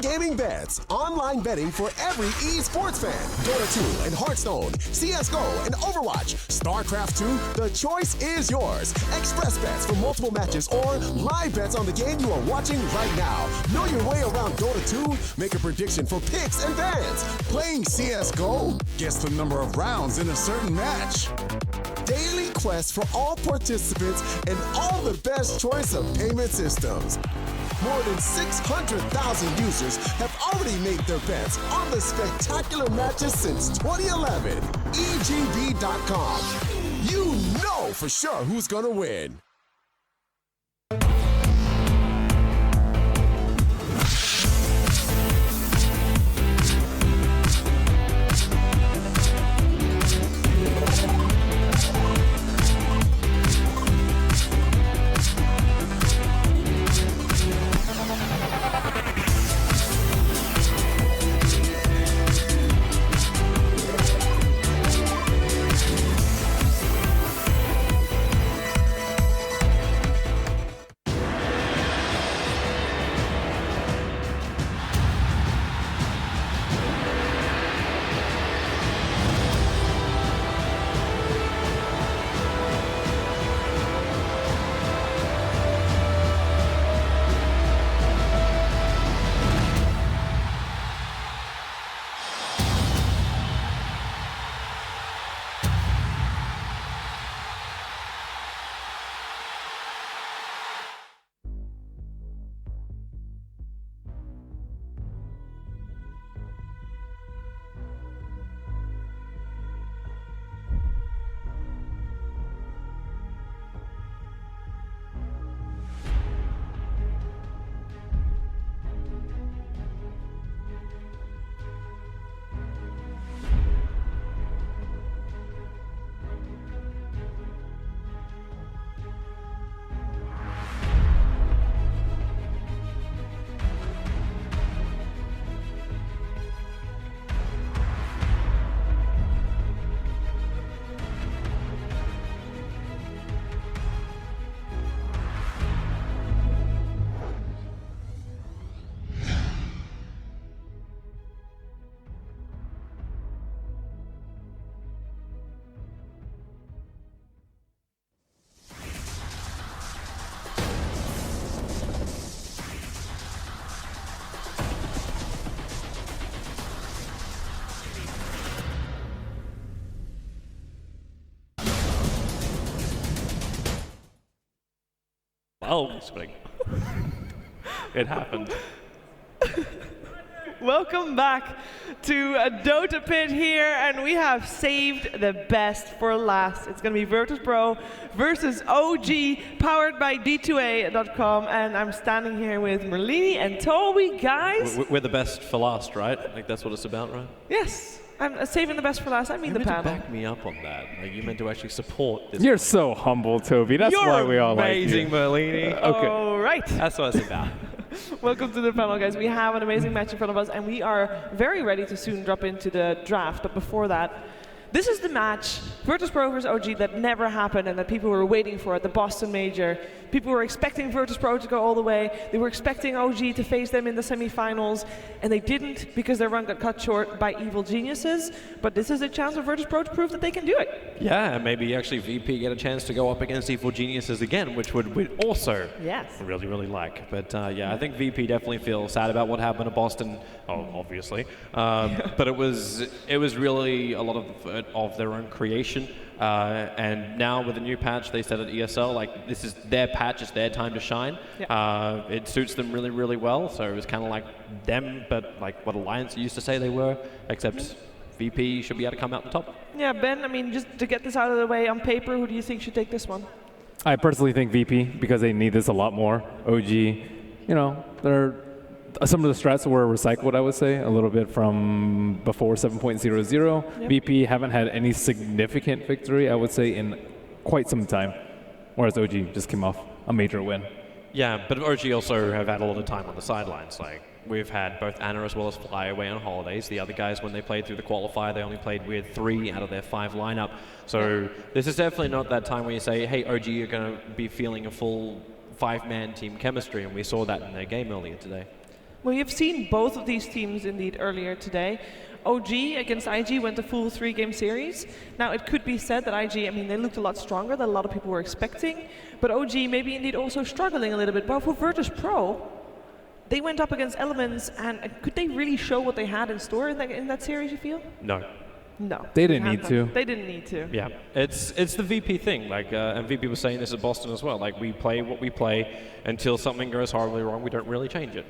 gaming bets, online betting for every esports fan. Dota 2 and Hearthstone, CSGO and Overwatch, StarCraft 2, the choice is yours. Express bets for multiple matches or live bets on the game you are watching right now. Know your way around Dota 2? Make a prediction for picks and bans. Playing CSGO? Guess the number of rounds in a certain match. Daily quests for all participants and all the best choice of payment systems. More than 600,000 users have already made their bets on the spectacular matches since 2011. EGB.com. You know for sure who's gonna win. Oh, it happened. Welcome back to a Dota pit here, and we have saved the best for last. It's going to be Virtus.pro versus OG, powered by D2A.com, and I'm standing here with Merlini and Toby, guys. We're the best for last, right? Like that's what it's about, right? Yes, I'm saving the best for last. I mean the panel. You meant to back me up on that. Like you meant to actually support this. You're so humble, Toby. That's why we all like you. You're amazing, Merlini. Okay. All right. That's what it's about. Welcome to the panel, guys. We have an amazing match in front of us, and we are very ready to soon drop into the draft. But before that, this is the match, Virtus.pro versus OG, that never happened and that people were waiting for at the Boston Major. People were expecting Virtus.pro to go all the way. They were expecting OG to face them in the semifinals, and they didn't because their run got cut short by evil geniuses. But this is a chance for Virtus.pro to prove that they can do it. Yeah, maybe actually VP get a chance to go up against evil geniuses again, which we'd also really, really like. But yeah, I think VP definitely feels sad about what happened to Boston. Oh, obviously. But it was really a lot of their own creation. And now with the new patch, they said at ESL, like, this is their patch, it's their time to shine. Yeah. It suits them really, really well. So it was kind of like them, but like what Alliance used to say they were, except VP should be able to come out the top. Yeah, Ben, I mean, just to get this out of the way, on paper, who do you think should take this one? I personally think VP, because they need this a lot more. OG, you know, some of the strats were recycled, I would say, a little bit from before 7.00. Yep. VP haven't had any significant victory, I would say, in quite some time, whereas OG just came off a major win. Yeah, but OG also have had a lot of time on the sidelines. Like, we've had both Anna as well as Fly away on holidays. The other guys, when they played through the qualifier, they only played with 3 out of their 5 lineup. So this is definitely not that time where you say, hey, OG, you're going to be feeling a full 5-man team chemistry, and we saw that in their game earlier today. Well, you've seen both of these teams indeed earlier today. OG against IG went a full 3-game series. Now, it could be said that IG, I mean, they looked a lot stronger than a lot of people were expecting, but OG maybe indeed also struggling a little bit. But for Virtus Pro, they went up against Elements, and could they really show what they had in store in that series, you feel? No. No. They didn't need to. They didn't need to. Yeah, it's the VP thing. Like, and VP was saying this at Boston as well. Like, we play what we play until something goes horribly wrong. We don't really change it.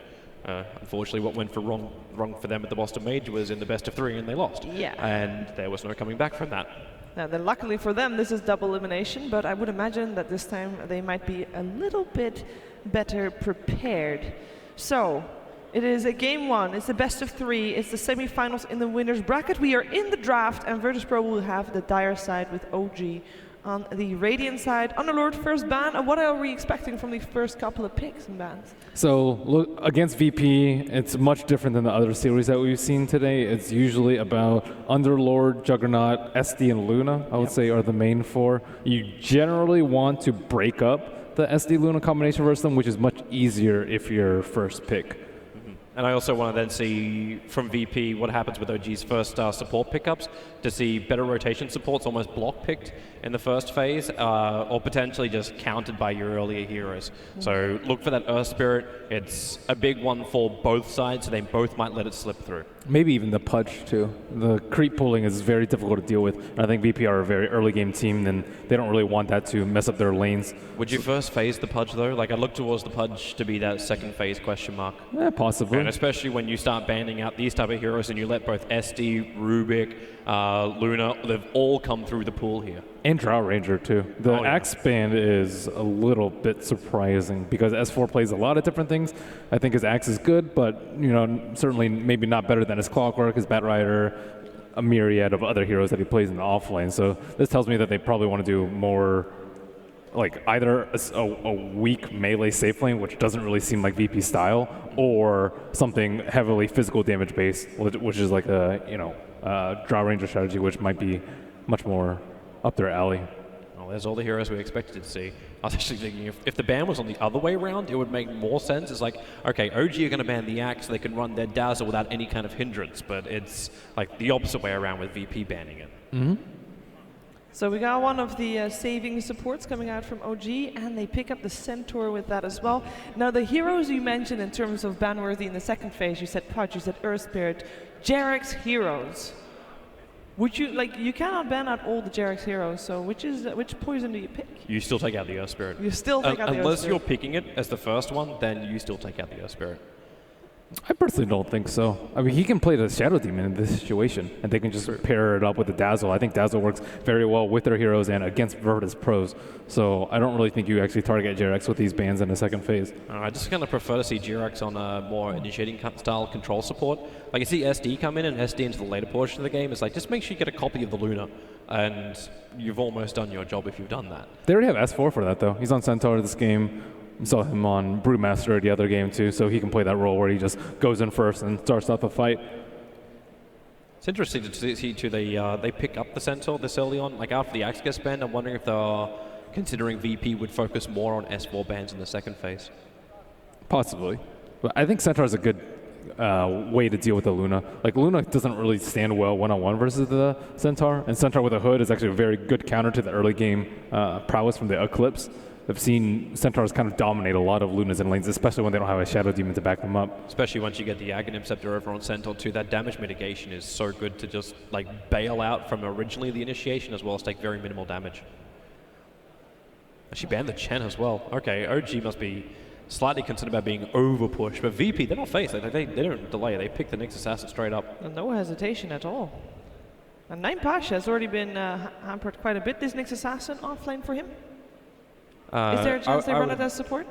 Unfortunately, what went wrong for them at the Boston Major was in the best of 3, and they lost. Yeah. And there was no coming back from that. Now, then luckily for them, this is double elimination, but I would imagine that this time they might be a little bit better prepared. So, it is a game 1, it's the best of 3, it's the semifinals in the winner's bracket. We are in the draft, and Virtus Pro will have the dire side with OG on the Radiant side. Underlord, first ban, and what are we expecting from the first couple of picks and bans? So look, against VP, it's much different than the other series that we've seen today. It's usually about Underlord, Juggernaut, SD, and Luna, I would say, are the main 4. You generally want to break up the SD-Luna combination versus them, which is much easier if you're first pick. And I also want to then see from VP what happens with OG's first support pickups, to see better rotation supports almost block picked in the first phase, or potentially just countered by your earlier heroes. So look for that Earth Spirit. It's a big one for both sides, so they both might let it slip through. Maybe even the Pudge too. The creep pulling is very difficult to deal with. And I think VP are a very early game team, and they don't really want that to mess up their lanes. Would you first phase the Pudge though? Like, I look towards the Pudge to be that second phase question mark. Yeah, possibly. And especially when you start banning out these type of heroes and you let both SD, Rubik, Luna, they've all come through the pool here. And Drow Ranger too. The Axe band is a little bit surprising because S4 plays a lot of different things. I think his Axe is good, but certainly maybe not better than his Clockwork, his Batrider, a myriad of other heroes that he plays in the offlane. So this tells me that they probably want to do more like either a weak melee safe lane, which doesn't really seem like VP style, or something heavily physical damage based, which is like a Drow Ranger strategy, which might be much more up their alley. Well, there's all the heroes we expected to see. I was actually thinking if the ban was on the other way around, it would make more sense. It's like, okay, OG are going to ban the Axe, so they can run their Dazzle without any kind of hindrance, but it's like the opposite way around with VP banning it. Mm-hmm. So we got one of the saving supports coming out from OG, and they pick up the Centaur with that as well. Now, the heroes you mentioned in terms of ban-worthy in the second phase, you said Pudge, you said Earth Spirit, Jarek's heroes. Would you, you cannot ban out all the Jarek's heroes, so which poison do you pick? You still take out the Earth Spirit. You still take out the Earth Spirit. Unless you're picking it as the first one, then you still take out the Earth Spirit. I personally don't think so. I mean, he can play the Shadow Demon in this situation, and they can just pair it up with the Dazzle. I think Dazzle works very well with their heroes and against Virtus Pros. So I don't really think you actually target Jarex with these bans in the second phase. I just kind of prefer to see Jarex on a more initiating style control support. Like, you see SD come in and SD into the later portion of the game. It's like, just make sure you get a copy of the Luna, and you've almost done your job if you've done that. They already have S4 for that, though. He's on Centaur this game. Saw him on Brewmaster the other game too, so he can play that role where he just goes in first and starts off a fight. It's interesting to see too, they pick up the Centaur this early on, like after the Axe gets banned. I'm wondering if they're considering VP would focus more on S4 bans in the second phase. Possibly. But I think Centaur is a good way to deal with the Luna. Like, Luna doesn't really stand well one-on-one versus the Centaur, and Centaur with a hood is actually a very good counter to the early game prowess from the Eclipse. I've seen Centaurs kind of dominate a lot of Lunas in lanes, especially when they don't have a Shadow Demon to back them up. Especially once you get the Aghanim Scepter over on Centaur too, that damage mitigation is so good to just like bail out from originally the initiation as well as take very minimal damage. She banned the Chen as well. Okay, OG must be slightly concerned about being over-pushed, but VP, they're not faced. They don't delay. They pick the Nyx Assassin straight up. No hesitation at all. And 9 Pasha has already been hampered quite a bit. This Nyx Assassin offlane for him? Is there a chance they run it as support?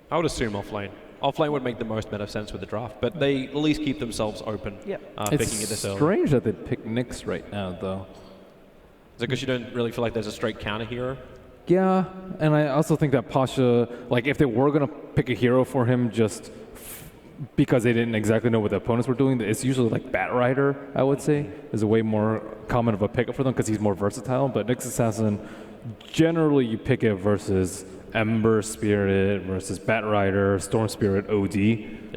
I would assume offlane. Offlane would make the most amount of sense with the draft, but they at least keep themselves open. Yep. Picking it this early. It's strange that they pick Nyx right now, though. Is it because you don't really feel like there's a straight counter hero? Yeah, and I also think that Pasha, like, if they were going to pick a hero for him just because they didn't exactly know what the opponents were doing, it's usually like Batrider, I would say, is a way more common of a pickup for them because he's more versatile, but Nyx Assassin, generally you pick it versus Ember Spirit versus Bat Rider, Storm Spirit, OD,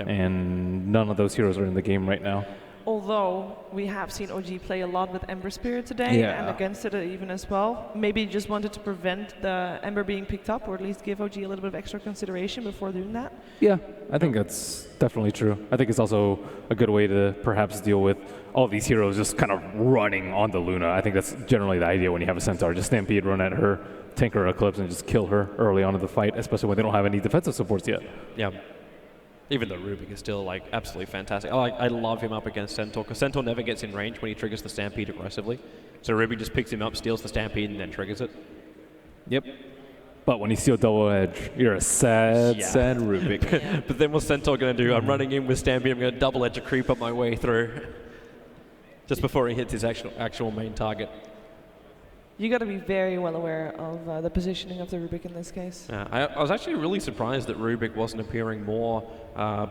and none of those heroes are in the game right now. Although we have seen OG play a lot with Ember Spirit today and against it even as well. Maybe just wanted to prevent the Ember being picked up, or at least give OG a little bit of extra consideration before doing that. Yeah, I think that's definitely true. I think it's also a good way to perhaps deal with all these heroes just kind of running on the Luna. I think that's generally the idea when you have a Centaur. Just Stampede, run at her, tank her Eclipse, and just kill her early on in the fight, especially when they don't have any defensive supports yet. Yeah. Even though Rubik is still like absolutely fantastic. I love him up against Centaur, because Centaur never gets in range when he triggers the Stampede aggressively. So Rubik just picks him up, steals the Stampede, and then triggers it. Yep. But when you steal double edge, you're a sad Rubik. But then what's Centaur going to do? I'm running in with Stampede, I'm going to double edge a creep up my way through. Just before he hits his actual main target. You got to be very well aware of the positioning of the Rubik in this case. Yeah, I was actually really surprised that Rubik wasn't appearing more,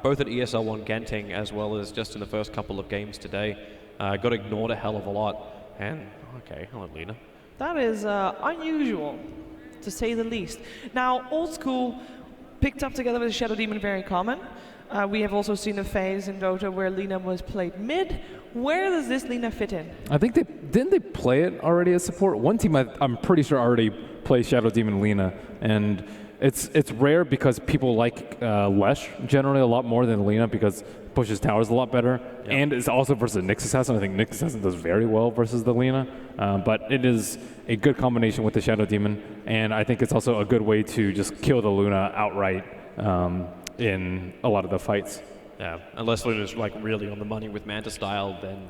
both at ESL 1 Genting as well as just in the first couple of games today. Got ignored a hell of a lot. And, okay, hello Lena. That is unusual, to say the least. Now, Old School picked up together with Shadow Demon very common. We have also seen a phase in Dota where Lina was played mid. Where does this Lina fit in? I think didn't they play it already as support? One team I'm pretty sure already plays Shadow Demon Lina, and it's rare because people like Lesh generally a lot more than Lina because pushes towers a lot better, and it's also versus Nyx Assassin. I think Nyx Assassin does very well versus the Lina, but it is a good combination with the Shadow Demon, and I think it's also a good way to just kill the Luna outright in a lot of the fights. Yeah, unless Luna's like really on the money with Manta style, then...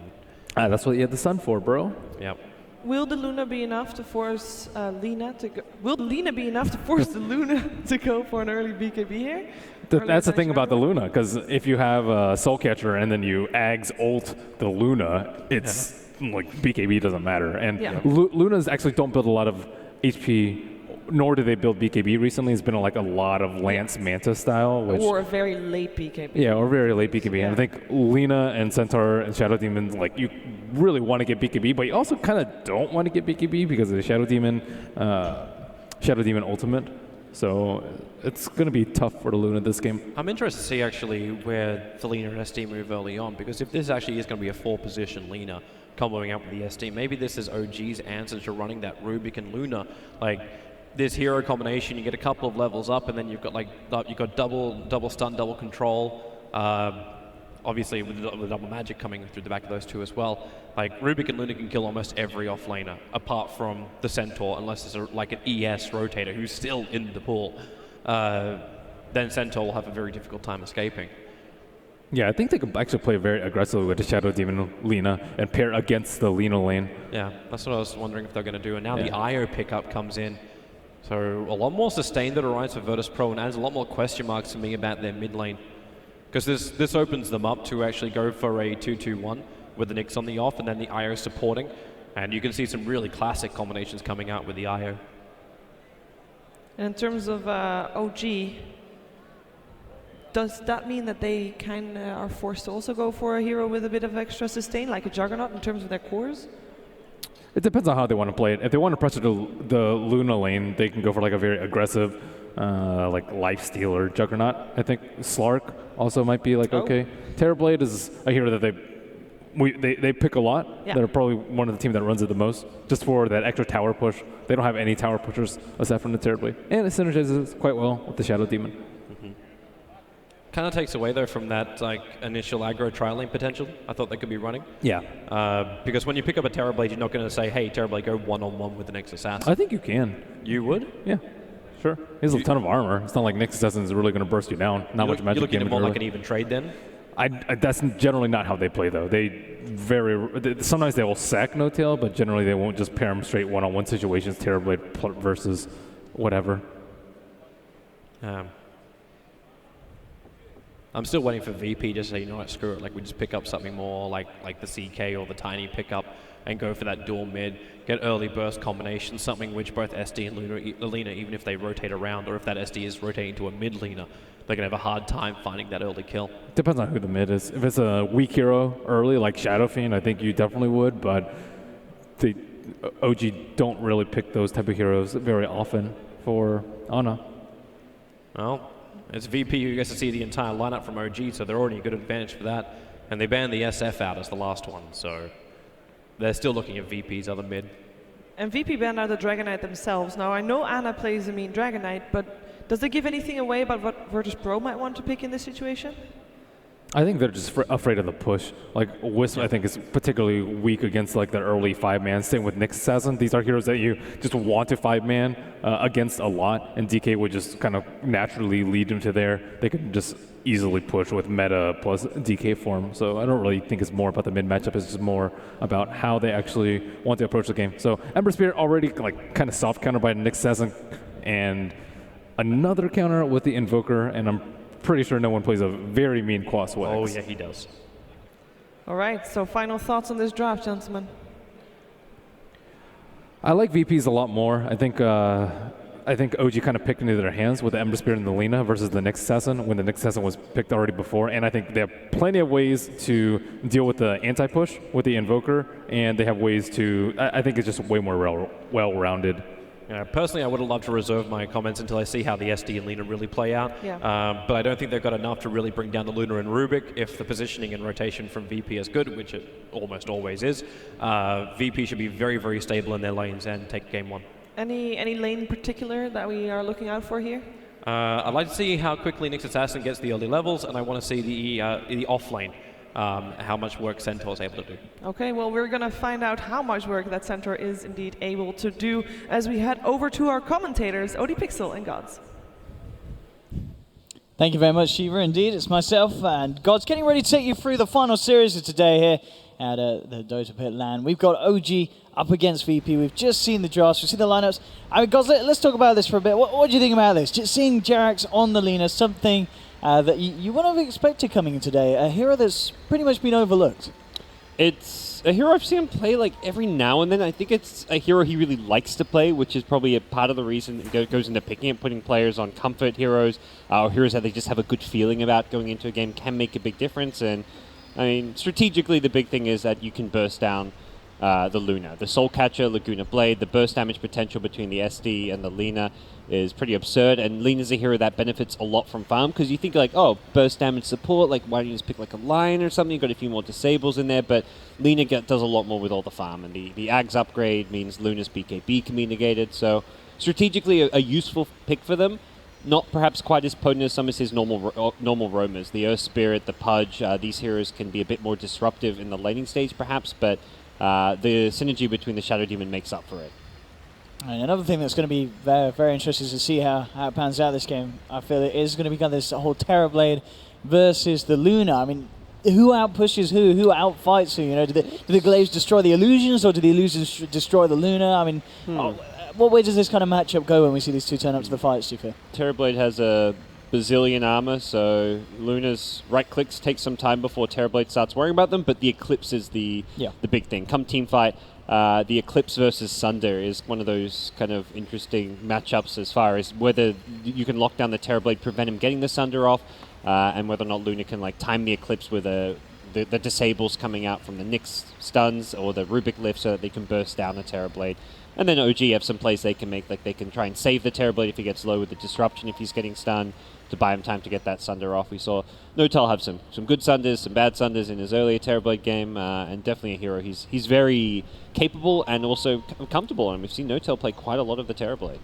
that's what you had the sun for, bro. Yep. Will the Luna be enough to force Lina to go? Will Lina be enough to force the Luna to go for an early BKB here? That's the thing about the Luna, because if you have a Soul Catcher and then you Ags ult the Luna, it's like BKB doesn't matter. And Lunas actually don't build a lot of HP, nor do they build BKB recently. It's been like a lot of Lance Manta style. Or a very late BKB. Yeah, or very late BKB. And I think Lina and Centaur and Shadow Demon, like you really want to get BKB, but you also kind of don't want to get BKB because of the Shadow Demon Ultimate. So it's going to be tough for the Luna this game. I'm interested to see actually where the Lina and SD move early on, because if this actually is going to be a 4-position Lina comboing out with the SD, maybe this is OG's answer to running that Rubik and Luna. Like, this hero combination, you get a couple of levels up, and then you've got like double stun, double control. Obviously, with the double magic coming through the back of those two as well. Like Rubik and Luna can kill almost every offlaner, apart from the Centaur, unless there's like an ES rotator who's still in the pool. Then Centaur will have a very difficult time escaping. Yeah, I think they could actually play very aggressively with the Shadow Demon Lina and pair against the Lina lane. Yeah, that's what I was wondering if they're going to do. And now the IO pickup comes in. So a lot more sustain that arrives for Virtus Pro, and adds a lot more question marks to me about their mid lane. Because this opens them up to actually go for a 2-2-1 with the Nyx on the off and then the IO supporting. And you can see some really classic combinations coming out with the IO. And in terms of OG, does that mean that they kind of are forced to also go for a hero with a bit of extra sustain, like a Juggernaut in terms of their cores? It depends on how they want to play it. If they want to pressure the Luna lane, they can go for like a very aggressive, like Lifestealer Juggernaut. I think Slark also might be like okay. Terrorblade is a hero that they pick a lot. Yeah. They're probably one of the team that runs it the most, just for that extra tower push. They don't have any tower pushers aside from the Terrorblade, and it synergizes quite well with the Shadow Demon. Kind of takes away though from that like initial aggro trial lane potential I thought they could be running. Yeah. Because when you pick up a Terrorblade, you're not going to say, hey, Terrorblade, go one-on-one with the Nyx Assassin. I think you can. You would? Yeah. Sure. He has a ton of armor. It's not like Nyx Assassin is really going to burst you down. Not much magic. You're looking at it more early. like an even trade then? That's generally not how they play though. Sometimes they will sack No Tail, but generally they won't just pair them straight one-on-one situations. Terrorblade versus whatever. I'm still waiting for VP to say, you know what, screw it. Like, we just pick up something more like the CK or the Tiny pickup and go for that dual mid, get early burst combination, something which both SD and Lina, even if they rotate around, or if that SD is rotating to a mid Lina, they're going to have a hard time finding that early kill. Depends on who the mid is. If it's a weak hero early, like Shadow Fiend, I think you definitely would, but the OG don't really pick those type of heroes very often for Ana. Well, it's VP who gets to see the entire lineup from OG, so they're already a good advantage for that. And they banned the SF out as the last one, so they're still looking at VP's other mid. And VP banned out the Dragon Knight themselves. Now, I know Anna plays a mean Dragon Knight, but does it give anything away about what Virtus Pro might want to pick in this situation? I think they're just afraid of the push. Like Wisp, I think is particularly weak against like the early 5-man. Same with Nyx Assassin. These are heroes that you just want to 5-man against a lot, and DK would just kind of naturally lead them to there. They could just easily push with meta plus DK form. So I don't really think it's more about the mid matchup. It's just more about how they actually want to approach the game. So Ember Spirit already like kind of soft counter by Nyx Assassin, and another counter with the Invoker, and I'm pretty sure no one plays a very mean Quas Wex. Oh yeah, he does. All right, so final thoughts on this draft, gentlemen. I like VPs a lot more. I think OG kind of picked into their hands with the Ember Spirit and the Lina versus the Nyx Assassin when the Nyx Assassin was picked already before, and I think they have plenty of ways to deal with the anti-push with the Invoker, and they have ways to, I think it's just way more well-rounded. Yeah, personally, I would have loved to reserve my comments until I see how the SD and Lina really play out. Yeah. But I don't think they've got enough to really bring down the Luna and Rubik. If the positioning and rotation from VP is good, which it almost always is, VP should be very, very stable in their lanes and take game one. Any lane in particular that we are looking out for here? I'd like to see how quickly Nyx Assassin gets the early levels, and I want to see the off lane. How much work Centaur is able to do. Okay, well, we're going to find out how much work that Centaur is indeed able to do as we head over to our commentators, ODPixel and Gods. Thank you very much, Shiva. Indeed, it's myself and Gods getting ready to take you through the final series of today here at the Dota Pit LAN. We've got OG up against VP. We've just seen the drafts, we've seen the lineups. I mean, Gods, let's talk about this for a bit. What do you think about this? Just seeing Jerax on the Lina, something that you wouldn't have expected coming in today, a hero that's pretty much been overlooked. It's a hero I've seen him play like every now and then. I think it's a hero he really likes to play, which is probably a part of the reason it goes into picking and putting players on comfort heroes, or heroes that they just have a good feeling about going into a game can make a big difference. And I mean, strategically, the big thing is that you can burst down the Luna. The Soul Catcher, Laguna Blade, the burst damage potential between the SD and the Lina is pretty absurd, and Lina's a hero that benefits a lot from farm, because you think like, oh, burst damage support, like why don't you just pick like a Lion or something? You've got a few more disables in there, but Lina does a lot more with all the farm, and the Ags upgrade means Luna's BKB can be negated, so strategically a useful pick for them. Not perhaps quite as potent as some of his normal roamers. The Earth Spirit, the Pudge, these heroes can be a bit more disruptive in the laning stage perhaps, but the synergy between the Shadow Demon makes up for it. And another thing that's going to be very, very interesting to see how it pans out this game, I feel it is going to become this whole Terrorblade versus the Luna. I mean, who outpushes who outfights who? You know, do the Glaives destroy the illusions, or do the illusions destroy the Luna? I mean, what way does this kind of matchup go when we see these two turn up to the fights, do you feel? Terrorblade has a bazillion armor, so Luna's right clicks take some time before Terrorblade starts worrying about them, but the Eclipse is the big thing. Come team fight, the Eclipse versus Sunder is one of those kind of interesting matchups as far as whether you can lock down the Terrorblade, prevent him getting the Sunder off, and whether or not Luna can like time the Eclipse with the disables coming out from the Nyx stuns or the Rubik lift so that they can burst down the Terrorblade. And then OG have some plays they can make, like they can try and save the Terrorblade if he gets low with the disruption if he's getting stunned, to buy him time to get that Sunder off. We saw Notel have some good Sunders, some bad Sunders in his earlier Terrorblade game, and definitely a hero. He's very capable and also comfortable, and we've seen Notel play quite a lot of the Terrorblade.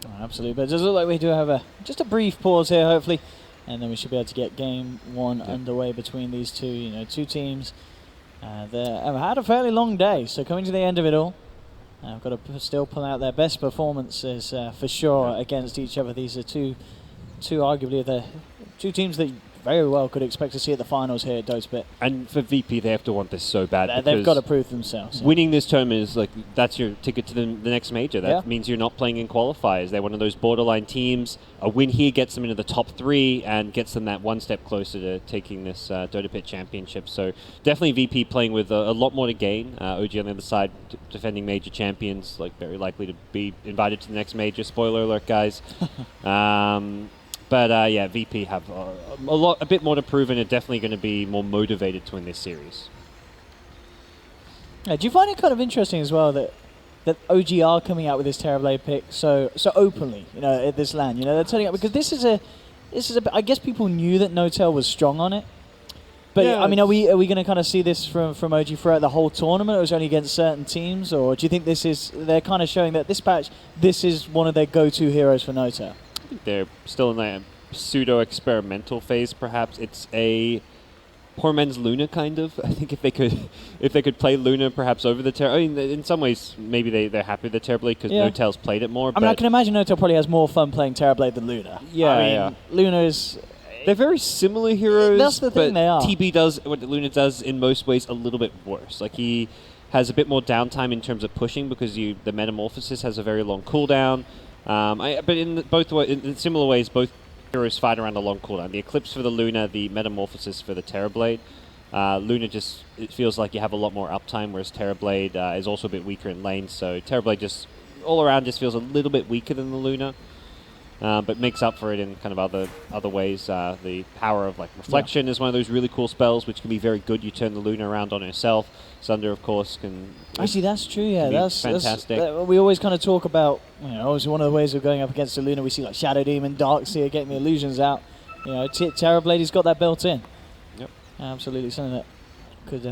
Oh, absolutely, but it does look like we do have just a brief pause here, hopefully, and then we should be able to get game one underway between these two. You know, two teams that have had a fairly long day, so coming to the end of it all, I've got to still pull out their best performances for sure against each other. These are two arguably the two teams that very well could expect to see at the finals here at Dota Pit. And for VP, they have to want this so bad. They've got to prove themselves. Winning this tournament is like, that's your ticket to the next major. That means you're not playing in qualifiers. They're one of those borderline teams. A win here gets them into the top 3 and gets them that one step closer to taking this Dota Pit championship. So definitely VP playing with a lot more to gain. OG on the other side, defending major champions, like very likely to be invited to the next major. Spoiler alert, guys. But yeah, VP have a bit more to prove, and are definitely going to be more motivated to win this series. Do you find it kind of interesting as well that that OG are coming out with this Terrorblade pick so openly, at this LAN. They're turning up because this is a. I guess people knew that No-Tail was strong on it. But yeah, I mean, are we going to kind of see this from OG throughout the whole tournament? Or was it only against certain teams, or do you think they're kind of showing that this patch, this is one of their go-to heroes for No-Tail? I think they're still in that pseudo-experimental phase. Perhaps it's a poor man's Luna kind of. I think if they could play Luna perhaps over the Terror. I mean, in some ways maybe they're happy with the Terrorblade because No-Tail's played it more. I mean, I can imagine No-Tail probably has more fun playing Terrorblade than Luna. Yeah, Luna is. They're very similar heroes. That's the thing, they are. TB does what Luna does in most ways a little bit worse. Like he has a bit more downtime in terms of pushing because the Metamorphosis has a very long cooldown. But in similar ways, both heroes fight around a long cooldown. The Eclipse for the Luna, the Metamorphosis for the Terrorblade. Luna it feels like you have a lot more uptime, whereas Terrorblade is also a bit weaker in lane. So Terrorblade just all around just feels a little bit weaker than the Luna. But makes up for it in kind of other ways. The power of Reflection is one of those really cool spells, which can be very good. You turn the Luna around on herself. Sunder, of course, can. Actually, that's true. Yeah, that's fantastic. We always kind of talk about, obviously one of the ways of going up against the Luna. We see Shadow Demon, Darkseer getting the illusions out. Terrorblade has got that built in. Yep. Absolutely, something that could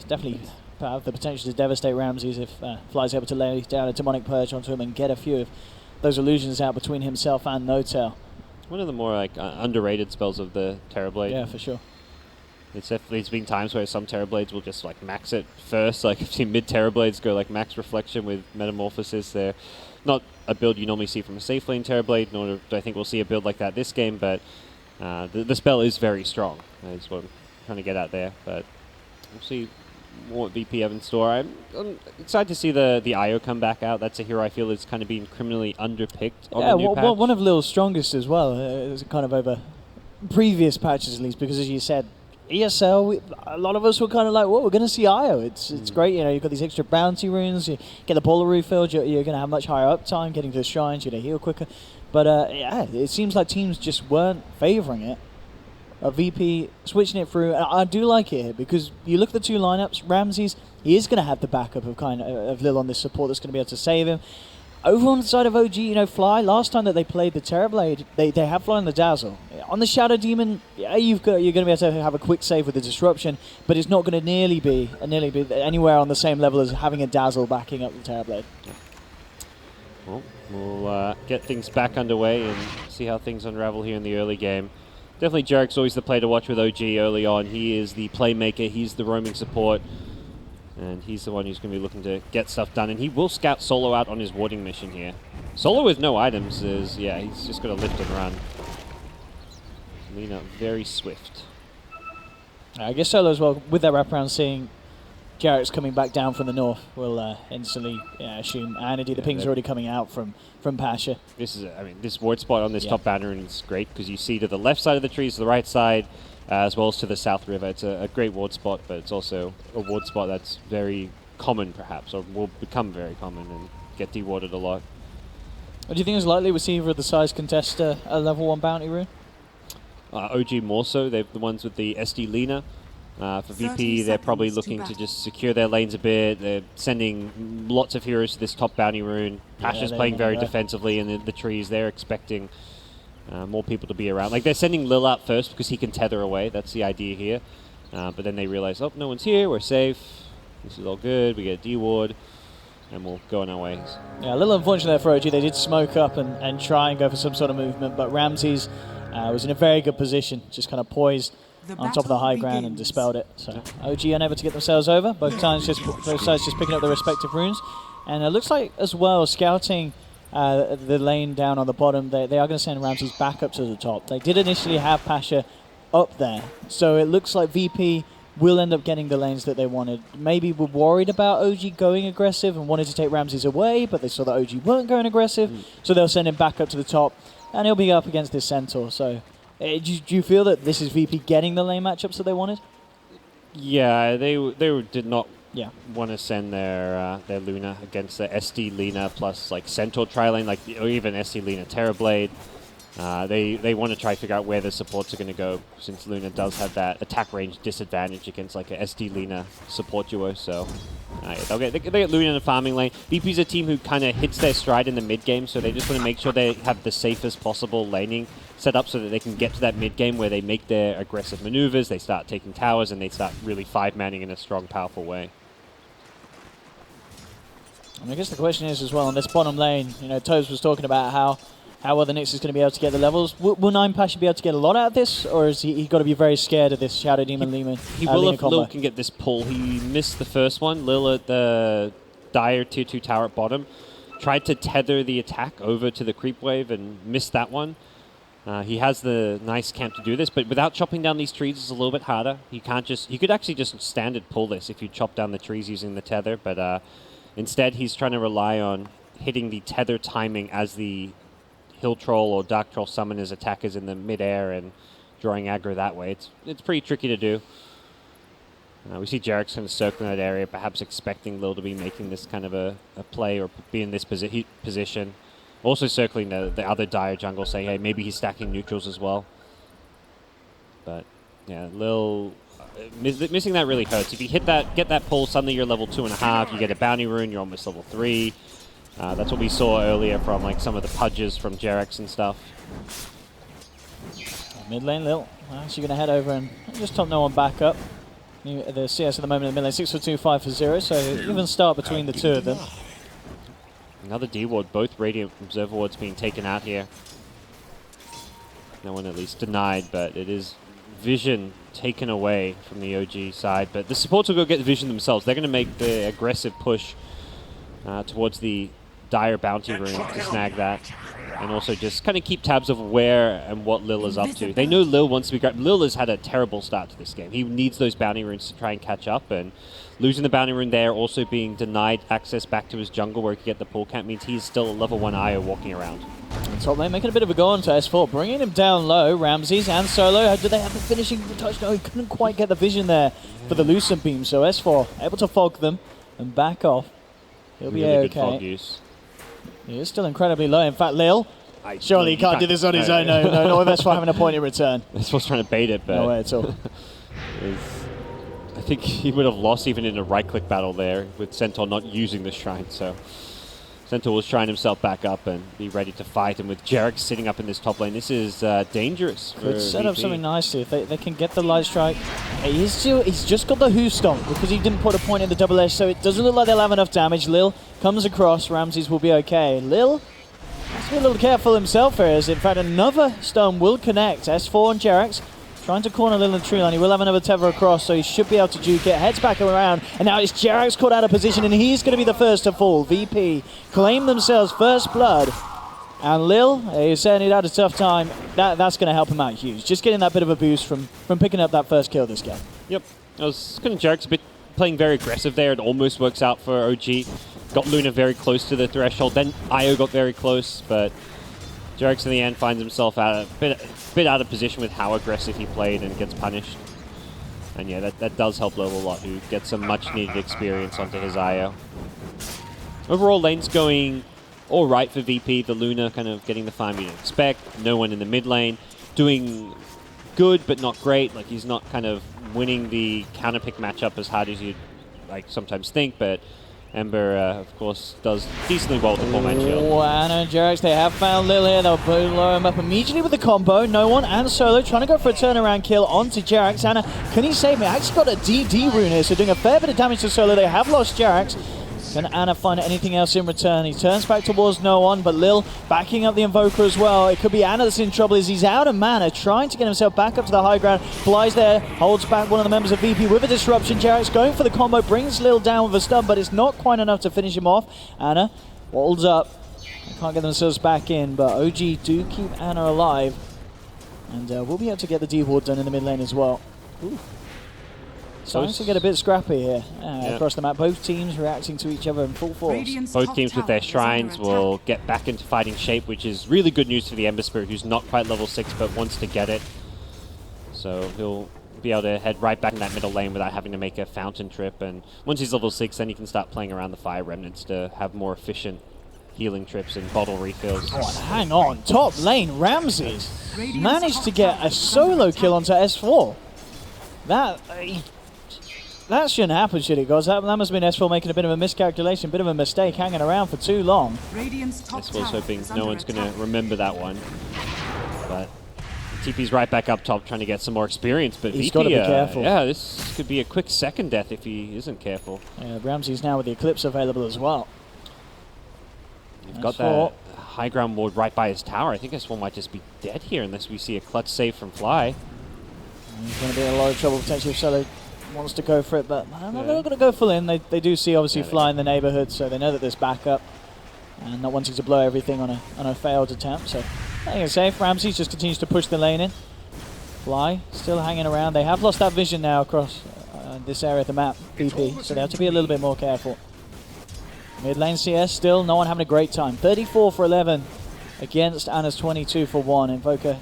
definitely have the potential to devastate Ramses if Fly's able to lay down a Demonic Purge onto him and get a few of those illusions out between himself and No-Tail. One of the more underrated spells of the Terrorblade. Yeah, for sure. It's been times where some Terrorblades will just max it first. I've seen mid Terrorblades go max Reflection with Metamorphosis. They're not a build you normally see from a safe lane Terrorblade, nor do I think we'll see a build like that this game, but the spell is very strong. That's what I'm trying to get at there. But we'll see what VP have in store. I'm excited to see the IO come back out. That's a hero I feel is kind of being criminally underpicked on the new patch. One of Lil's strongest as well. It's kind of over previous patches at least, because as you said, ESL, a lot of us were kind of like, well, we're going to see IO. It's great, you've got these extra bounty runes, you get the baller refilled, you're going to have much higher uptime, getting to the shrines, you're going to heal quicker. But it seems like teams just weren't favouring it. VP switching it through. I do like it here because you look at the two lineups. Ramses, he is going to have the backup of Lil on this support that's going to be able to save him. Over on the side of OG, Fly, last time that they played the Terrorblade, they have Fly on the Dazzle. On the Shadow Demon, you're going to be able to have a quick save with the Disruption, but it's not going to nearly be anywhere on the same level as having a Dazzle backing up the Terrorblade. Well, we'll get things back underway and see how things unravel here in the early game. Definitely Jarek's always the player to watch with OG early on. He is the playmaker, he's the roaming support, and he's the one who's going to be looking to get stuff done. And he will scout Solo out on his warding mission here. Solo with no items he's just got to lift and run. Lina very swift. I guess Solo as well, with that wraparound, seeing Jarek's coming back down from the north, will instantly assume. And indeed, the ping's already coming out from Pasha. This ward spot on this top banner is great because you see to the left side of the trees, to the right side, as well as to the south river. It's a great ward spot, but it's also a ward spot that's very common, perhaps, or will become very common and get dewarded a lot. What do you think is likely with either of the size contest a level 1 bounty rune? OG more so. They're the ones with the SD Lina. For VP, they're probably looking to just secure their lanes a bit. They're sending lots of heroes to this top bounty rune. Pasha's playing very defensively in the trees. They're expecting more people to be around. They're sending Lil out first because he can tether away. That's the idea here. But then they realize, oh, no one's here. We're safe. This is all good. We get a D-ward. And we'll go on our ways. Yeah, a little unfortunate there for OG. They did smoke up and try and go for some sort of movement. But Ramses was in a very good position. Just kind of poised on top of the high ground and dispelled it. So OG unable to get themselves over. Both sides just picking up their respective runes. And it looks like as well, scouting the lane down on the bottom, they are going to send Ramses back up to the top. They did initially have Pasha up there. So it looks like VP will end up getting the lanes that they wanted. Maybe were worried about OG going aggressive and wanted to take Ramses away, but they saw that OG weren't going aggressive. So they'll send him back up to the top. And he'll be up against this Centaur. So do you feel that this is VP getting the lane matchups that they wanted? Yeah, they did not want to send their Luna against the SD Lina plus Centaur tri-lane, or even SD Lina Terrorblade. They want to try to figure out where the supports are going to go, since Luna does have that attack range disadvantage against a SD Lina support duo. So They get Luna in the farming lane. VP's a team who kind of hits their stride in the mid game, so they just want to make sure they have the safest possible laning set up so that they can get to that mid game where they make their aggressive maneuvers, they start taking towers, and they start really 5-manning in a strong, powerful way. And I guess the question is as well, on this bottom lane, you know, Toes was talking about how well the Nyx is going to be able to get the levels. Will Ninepassion be able to get a lot out of this, or is he got to be very scared of this Shadow Demon Lehman? He will if Lil can get this pull. He missed the first one. Lil at the Dire tier 2 tower at bottom tried to tether the attack over to the creep wave and missed that one. He has the nice camp to do this, but without chopping down these trees, it's a little bit harder. He could actually just standard pull this if you chop down the trees using the tether, but instead he's trying to rely on hitting the tether timing as the Hill Troll or Dark Troll summon his attackers in the mid-air and drawing aggro that way. It's pretty tricky to do. We see Jarek's kind of circling that area, perhaps expecting Lil to be making this kind of a play or be in this position. Also circling the other Dire jungle, saying, hey, maybe he's stacking neutrals as well. But yeah, Lil missing that really hurts. If you get that pull, suddenly you're level 2.5. You get a bounty rune, you're almost level 3. That's what we saw earlier from like some of the pudges from Jarek's and stuff. Mid lane, Lil. So you're going to head over and just top no one back up. The CS at the moment in the mid lane, 6 for 2, 5 for 0. So even start between the two of them. Another D ward, both Radiant Observer wards being taken out here. No one at least denied, but it is vision taken away from the OG side. But the supports will go get vision themselves. They're going to make the aggressive push towards the Dire bounty rune to snag that, and also just kind of keep tabs of where and what Lil is up to. They know Lil wants to be grabbed. Lil has had a terrible start to this game. He needs those bounty runes to try and catch up, and losing the bounty rune there, also being denied access back to his jungle where he can get the pull camp, means he's still a level 1 IO walking around. Top lane making a bit of a go on to S4, bringing him down low. Ramses and Solo, do they have the finishing touch? No, he couldn't quite get the vision there for the Lucent Beam, so S4 able to fog them and back off. He'll be really good okay. fog use. He is still incredibly low. In fact, Lil, surely he can't do this on his own. No, not with S4 having a point in return. S4's trying to bait it, but... No way at all. I think he would have lost even in a right-click battle there with Centaur not using the shrine, so... Centaur will shrine himself back up and be ready to fight, and with Jarek sitting up in this top lane, this is dangerous. Could set up something nicely if they can get the light strike. He's just got the hoof stomp because he didn't put a point in the double edge, so it doesn't look like they'll have enough damage. Lil comes across, Ramses will be okay. Lil has to be a little careful himself here, as in fact another stone will connect. S4 and Jarek's trying to corner Lil in the tree line. He will have another tether across, so he should be able to juke it. Heads back around, and now it's Jarek's caught out of position, and he's going to be the first to fall. VP claim themselves first blood, and Lil is certainly had a tough time. That's going to help him out huge. Just getting that bit of a boost from picking up that first kill this game. Yep, I was kind of Jarek's a bit playing very aggressive there. It almost works out for OG. Got Luna very close to the threshold. Then Io got very close, but Jarek's in the end finds himself a bit out of position with how aggressive he played and gets punished. And yeah, that does help Lil a lot, who gets some much needed experience onto his IO. Overall, lane's going all right for VP. The Luna kind of getting the farm you'd expect. No one in the mid lane. Doing good, but not great. Like, he's not kind of winning the counter pick matchup as hard as you'd like sometimes think, but Ember, of course, does decently well with the full-man shield. Oh, Anna and Jarex, they have found Lil here. They'll blow him up immediately with the combo. No one and Solo trying to go for a turnaround kill onto Jarex. Anna, can he save me? Actually got a DD rune here, so doing a fair bit of damage to Solo. They have lost Jarex. Can Anna find anything else in return? He turns back towards no one, but Lil backing up the Invoker as well. It could be Anna that's in trouble as he's out of mana, trying to get himself back up to the high ground. Flies there, holds back one of the members of VP with a disruption. Jarek's going for the combo, brings Lil down with a stun, but it's not quite enough to finish him off. Anna walls up. They can't get themselves back in, but OG do keep Anna alive. And we'll be able to get the D-ward done in the mid lane as well. Ooh. Starting to get a bit scrappy here across the map. Both teams reacting to each other in full force. Both teams with their shrines will get back into fighting shape, which is really good news for the Ember Spirit, who's not quite level 6 but wants to get it. So he'll be able to head right back in that middle lane without having to make a fountain trip. And once he's level 6, then he can start playing around the Fire Remnants to have more efficient healing trips and bottle refills. Oh, and hang on. Top lane, Ramses managed to get a solo kill onto S4. That... that shouldn't happen, should it, guys? That must have been S4 making a bit of a miscalculation, bit of a mistake, hanging around for too long. S4's hoping no one's going to remember that one. But TP's right back up top trying to get some more experience, but he's VP, got to be careful. Yeah, this could be a quick second death if he isn't careful. Yeah, Ramsey's now with the Eclipse available as well. You've got that high ground ward right by his tower. I think S4 might just be dead here unless we see a clutch save from Fly. He's going to be in a lot of trouble potentially if Solo wants to go for it, but they're not going to go full in. They do see obviously Fly in the neighborhood, so they know that there's backup and not wanting to blow everything on a failed attempt. So I think it's safe. Ramsey just continues to push the lane in. Fly still hanging around. They have lost that vision now across this area of the map, BP, so they have to be a little bit more careful. Mid lane CS still, no one having a great time. 34 for 11 against Anna's 22 for 1. Invoker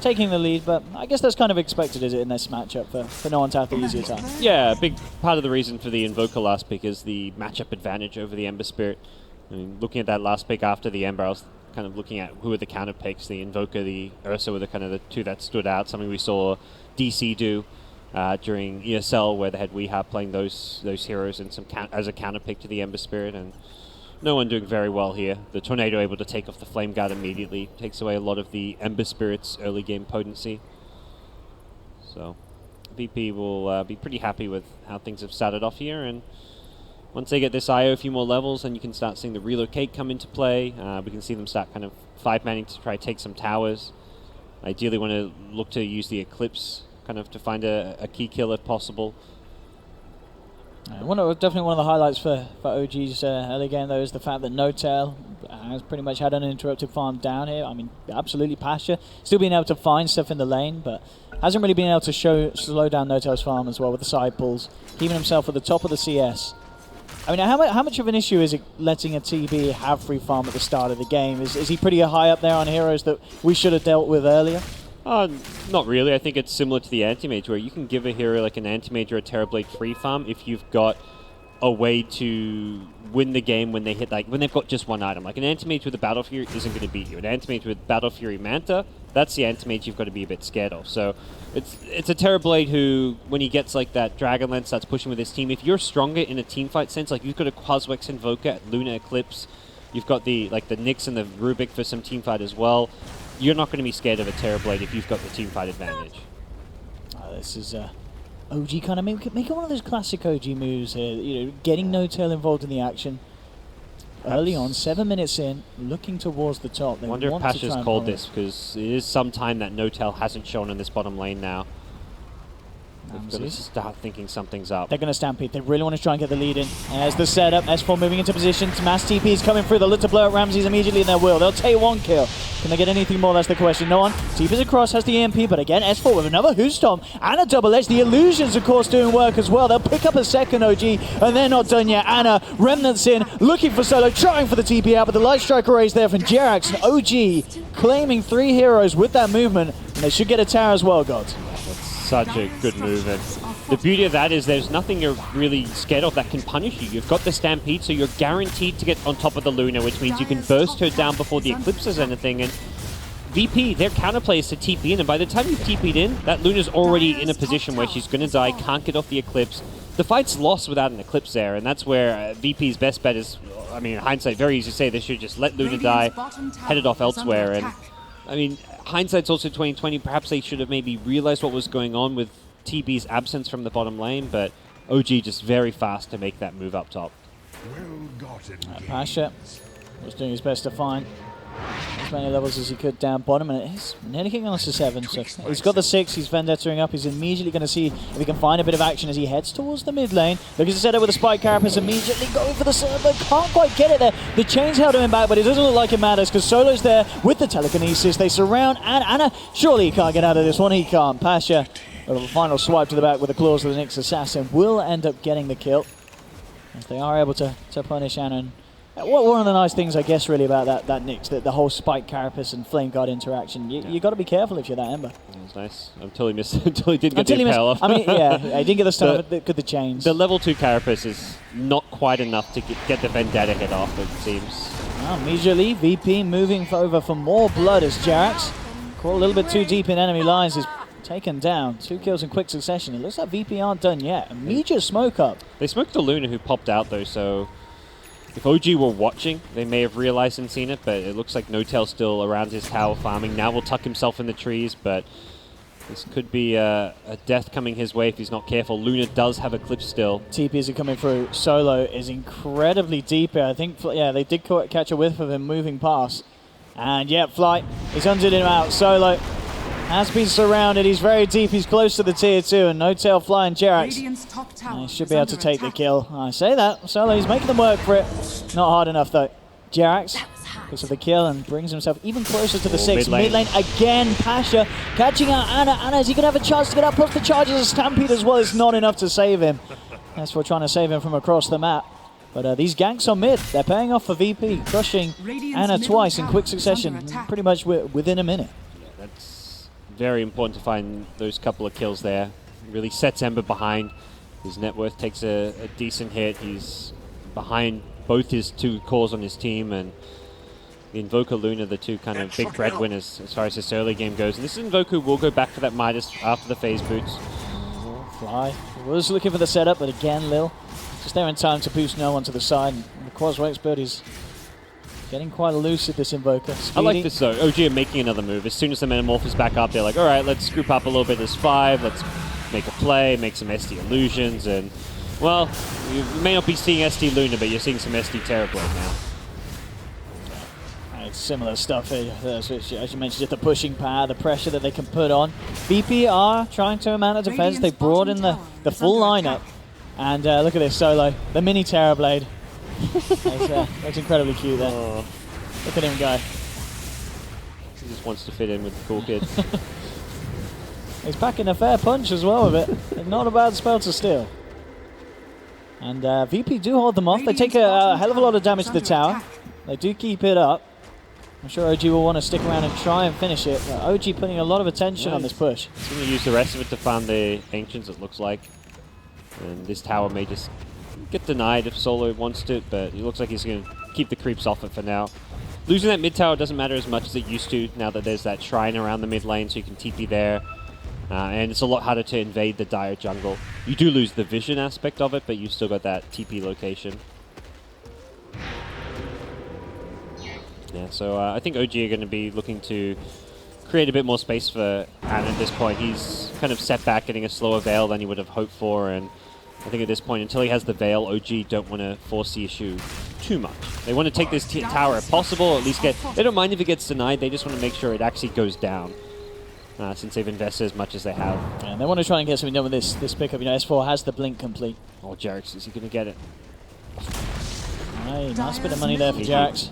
taking the lead, but I guess that's kind of expected, is it, in this matchup for no one to have the easier time? Yeah, a big part of the reason for the Invoker last pick is the matchup advantage over the Ember Spirit. I mean, looking at that last pick after the Ember, I was kind of looking at who were the counter picks. The Invoker, the Ursa were the kind of the two that stood out. Something we saw DC do during ESL, where they had Weehab playing those heroes and as a counter pick to the Ember Spirit, and no one doing very well here. The Tornado able to take off the Flame Guard immediately, takes away a lot of the Ember Spirit's early game potency. So VP will be pretty happy with how things have started off here, and once they get this IO a few more levels, then you can start seeing the relocate come into play. We can see them start kind of 5-manning to try to take some towers. Ideally want to look to use the Eclipse kind of to find a key kill if possible. Definitely one of the highlights for OG's early game, though, is the fact that NoTail has pretty much had an uninterrupted farm down here. I mean, absolutely Pasture. Still being able to find stuff in the lane, but hasn't really been able to slow down NoTail's farm as well with the side pulls, keeping himself at the top of the CS. I mean, how much of an issue is it letting a TB have free farm at the start of the game? Is he pretty high up there on heroes that we should have dealt with earlier? Not really. I think it's similar to the Anti-Mage, where you can give a hero like an Anti-Mage or a Terrorblade free farm if you've got a way to win the game when they hit, like, when they've got just one item. Like an Anti-Mage with a Battle Fury isn't going to beat you. An Anti-Mage with Battle Fury Manta, that's the Anti-Mage you've got to be a bit scared of. So it's a Terrorblade who, when he gets like that Dragonlance, starts pushing with his team. If you're stronger in a teamfight sense, like you've got a Quaswex Invoker at Luna Eclipse, you've got the Nyx and the Rubik for some teamfight as well, you're not going to be scared of a Terrorblade if you've got the teamfight advantage. This is OG kind of making one of those classic OG moves here. You know, getting NoTail involved in the action early on, 7 minutes in, looking towards the top. I wonder if Pasha's called this, because it is some time that NoTail hasn't shown in this bottom lane now. They've got to start thinking something's up. They're going to stampede. They really want to try and get the lead in. As the setup, S4 moving into position. Mass TP's coming through. They'll look to blow up Ramses immediately, and they will. They'll take one kill. Can they get anything more? That's the question. No one. TP's across, has the EMP, but again, S4 with another Who's Stomp and a double edge. The illusions, of course, doing work as well. They'll pick up a second OG, and they're not done yet. Anna, Remnants in, looking for Solo, trying for the TP out, but the Light Strike arrays there from Jerax, and OG claiming 3 heroes with that movement, and they should get a tower as well, Gods. Such a good move, and the beauty of that is there's nothing you're really scared of that can punish you. You've got the Stampede, so you're guaranteed to get on top of the Luna, which means you can burst her down before the Eclipse does anything. And VP, their counterplay is to TP in, and by the time you've TP'd in, that Luna's already in a position where she's going to die, can't get off the Eclipse. The fight's lost without an Eclipse there, and that's where VP's best bet is, I mean, in hindsight, very easy to say, they should just let Luna die, head it off elsewhere. And I mean, hindsight's also 2020. Perhaps they should have maybe realized what was going on with TB's absence from the bottom lane, but OG just very fast to make that move up top. Pasha was doing his best to find as many levels as he could down bottom, and he's nearly getting on to 7. So he's got the 6, he's Vendettering up, he's immediately going to see if he can find a bit of action as he heads towards the mid lane. Looking to set up with a Spike Carapace, immediately going for the server, can't quite get it there. The chain's held him back, but it doesn't look like it matters because Solo's there with the telekinesis. They surround, and Anna, surely he can't get out of this one, he can't. Pasha, a final swipe to the back with the claws of the Nyx Assassin, will end up getting the kill as they are able to punish Anna. One of the nice things, I guess, really about that Nyx, the whole Spike Carapace and Flame Guard interaction, you got to be careful if you're that Ember. That was nice. Until he missed, until he did get the impale off. I mean, yeah, he didn't get the stun, but the chains. The level 2 Carapace is not quite enough to get the Vendetta hit off, it seems. Well, immediately, VP moving over for more blood as Jerax, caught a little bit too deep in enemy lines, is taken down. 2 kills in quick succession. It looks like VP aren't done yet. Immediate smoke up. They smoked the Luna who popped out though, so if OG were watching, they may have realized and seen it, but it looks like No-Tail's still around his tower farming. Now will tuck himself in the trees, but this could be a death coming his way if he's not careful. Luna does have a clip still. TPs are coming through. Solo is incredibly deep here. I think, yeah, they did catch a whiff of him moving past. And yeah, Flight, he's hunted him out. Solo has been surrounded. He's very deep. He's close to the tier 2. And No-Tail flying Jerax. He should be able to take the kill. I say that. Solo, he's making them work for it. Not hard enough, though. Jerax goes for the kill and brings himself even closer to the 6. Mid lane again. Pasha catching out Ana. Ana, is he going to have a chance to get up? Plus the charges of Stampede as well. It's not enough to save him. That's for trying to save him from across the map. But these ganks on mid, they're paying off for VP, crushing Ana twice in quick succession, pretty much within a minute. Yeah, that's very important to find those couple of kills there. Really sets Ember behind. His net worth takes a decent hit. He's behind both his 2 cores on his team, and the Invoker Luna, the 2 kind of big breadwinners as far as this early game goes. And this Invoker will go back for that Midas after the phase boots. Fly was looking for the setup, but again, Lil just there in time to boost no one to the side. And the Quaswa expert is getting quite elusive, this Invoker. Speedy. I like this though. OG are making another move. As soon as the Metamorph is back up, they're like, all right, let's group up a little bit as 5. Let's make a play, make some SD illusions, and well, you may not be seeing SD Luna, but you're seeing some SD Terrorblade now. It's similar stuff here, as you mentioned, just the pushing power, the pressure that they can put on. VP are trying to mount a defense. They brought in the full lineup. And look at this Solo, the mini Terrorblade. That's incredibly cute there. Oh. Look at him go. He just wants to fit in with the cool kids. He's packing a fair punch as well with it. Not a bad spell to steal. And VP do hold them off. They take a hell of a lot of damage to the tower. They do keep it up. I'm sure OG will want to stick around and try and finish it. But OG putting a lot of attention on this push. He's going to use the rest of it to farm the Ancients, it looks like. And this tower may just get denied if Solo wants to, but he looks like he's going to keep the creeps off it for now. Losing that mid tower doesn't matter as much as it used to now that there's that shrine around the mid lane, so you can TP there. And it's a lot harder to invade the dire jungle. You do lose the vision aspect of it, but you've still got that TP location. Yeah, so I think OG are going to be looking to create a bit more space for Ana at this point. He's kind of set back, getting a slower Veil than he would have hoped for, and I think at this point, until he has the Veil, OG don't want to force the issue too much. They want to take this tower if possible, or at least get... They don't mind if it gets denied, they just want to make sure it actually goes down, since they've invested as much as they have. Yeah, they want to try and get something done with this pickup. You know, S4 has the blink complete. Oh, Jerax, is he going to get it? Right, nice bit of money there for Jerax.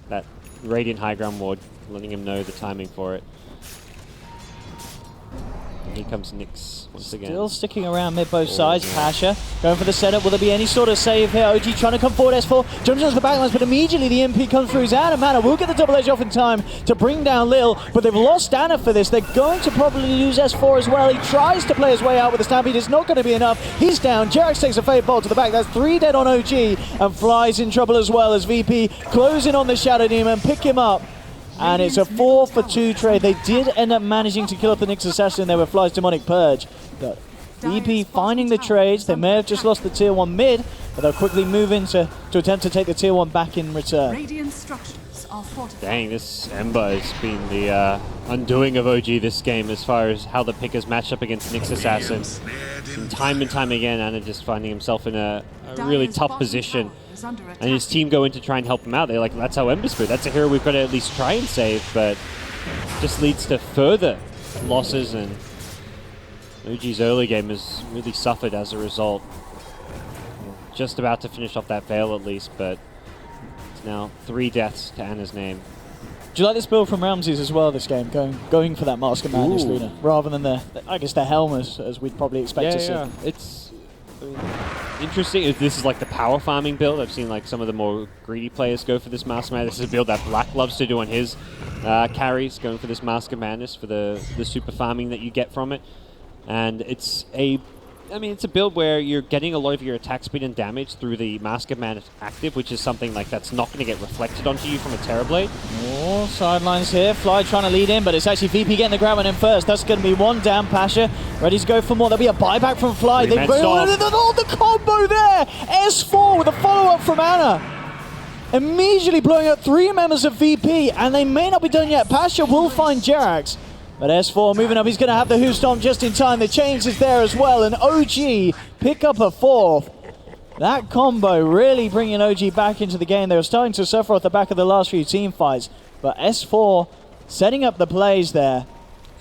That Radiant High Ground Ward, letting him know the timing for it. And here comes Nyx once again. Still sticking around mid both sides. Yeah. Pasha going for the setup. Will there be any sort of save here? OG trying to come forward. S4 jumps onto the backlines, but immediately the MP comes through. He's out of mana. We'll get the double edge off in time to bring down Lil, but they've lost Ana for this. They're going to probably lose S4 as well. He tries to play his way out with the Stampede. It's not going to be enough. He's down. Jerax takes a fade bolt to the back. That's 3 dead on OG, and Fly's in trouble as well as VP closing on the Shadow Demon, pick him up. And it's a 4-for-2 trade. They did end up managing to kill off the Nyx Assassin there with Fly's Demonic Purge. But VP finding the trades. They may have just lost the tier 1 mid, but they'll quickly move in to attempt to take the tier 1 back in return. Dang, this Ember has been the undoing of OG this game as far as how the pickers match up against Nyx Assassin. And time again, Ana just finding himself in a really tough position. And his team go in to try and help him out. They're like, that's how Ember's good. That's a hero we've got to at least try and save, but just leads to further losses, and OG's early game has really suffered as a result. Just about to finish off that Veil at least, but it's now 3 deaths to Ana's name. Do you like this build from Ramses as well this game, going for that Mask of Madness Luna, rather than the helm as we'd probably expect to see? Yeah, it's interesting. This is like the power farming build. I've seen like some of the more greedy players go for this Mask of Madness. This is a build that Black loves to do on his carries, going for this Mask of Madness for the super farming that you get from it. And it's a I mean, it's a build where you're getting a lot of your attack speed and damage through the Mask of Man active, which is something like that's not going to get reflected onto you from a Terrorblade. More sidelines here. Fly trying to lead in, but it's actually VP getting the grab on him first. That's going to be one down. Pasha ready to go for more. There'll be a buyback from Fly. They the combo there. S4 with a follow-up from Ana. Immediately blowing up 3 members of VP, and they may not be done yet. Pasha will find Jerax. But S4 moving up, he's going to have the Who Stomp just in time. The chains is there as well, and OG pick up a 4th. That combo really bringing OG back into the game. They were starting to suffer off the back of the last few team fights, but S4 setting up the plays there.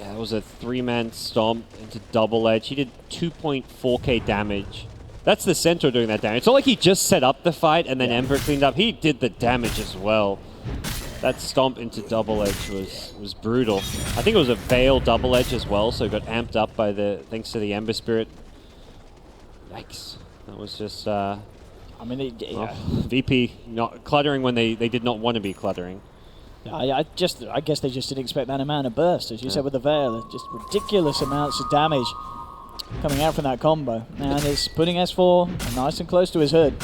Yeah, it was a 3-man stomp into double edge. He did 2.4k damage. That's the Centaur doing that damage. It's not like he just set up the fight and then Ember cleaned up. He did the damage as well. That stomp into double edge was brutal. I think it was a Veil double edge as well, so it got amped up by thanks to the Ember Spirit. Yikes. That was just I mean, VP not cluttering when they did not want to be cluttering. I guess they just didn't expect that amount of burst, as you said with the Veil. Just ridiculous amounts of damage coming out from that combo. And it's putting S4 nice and close to his hood.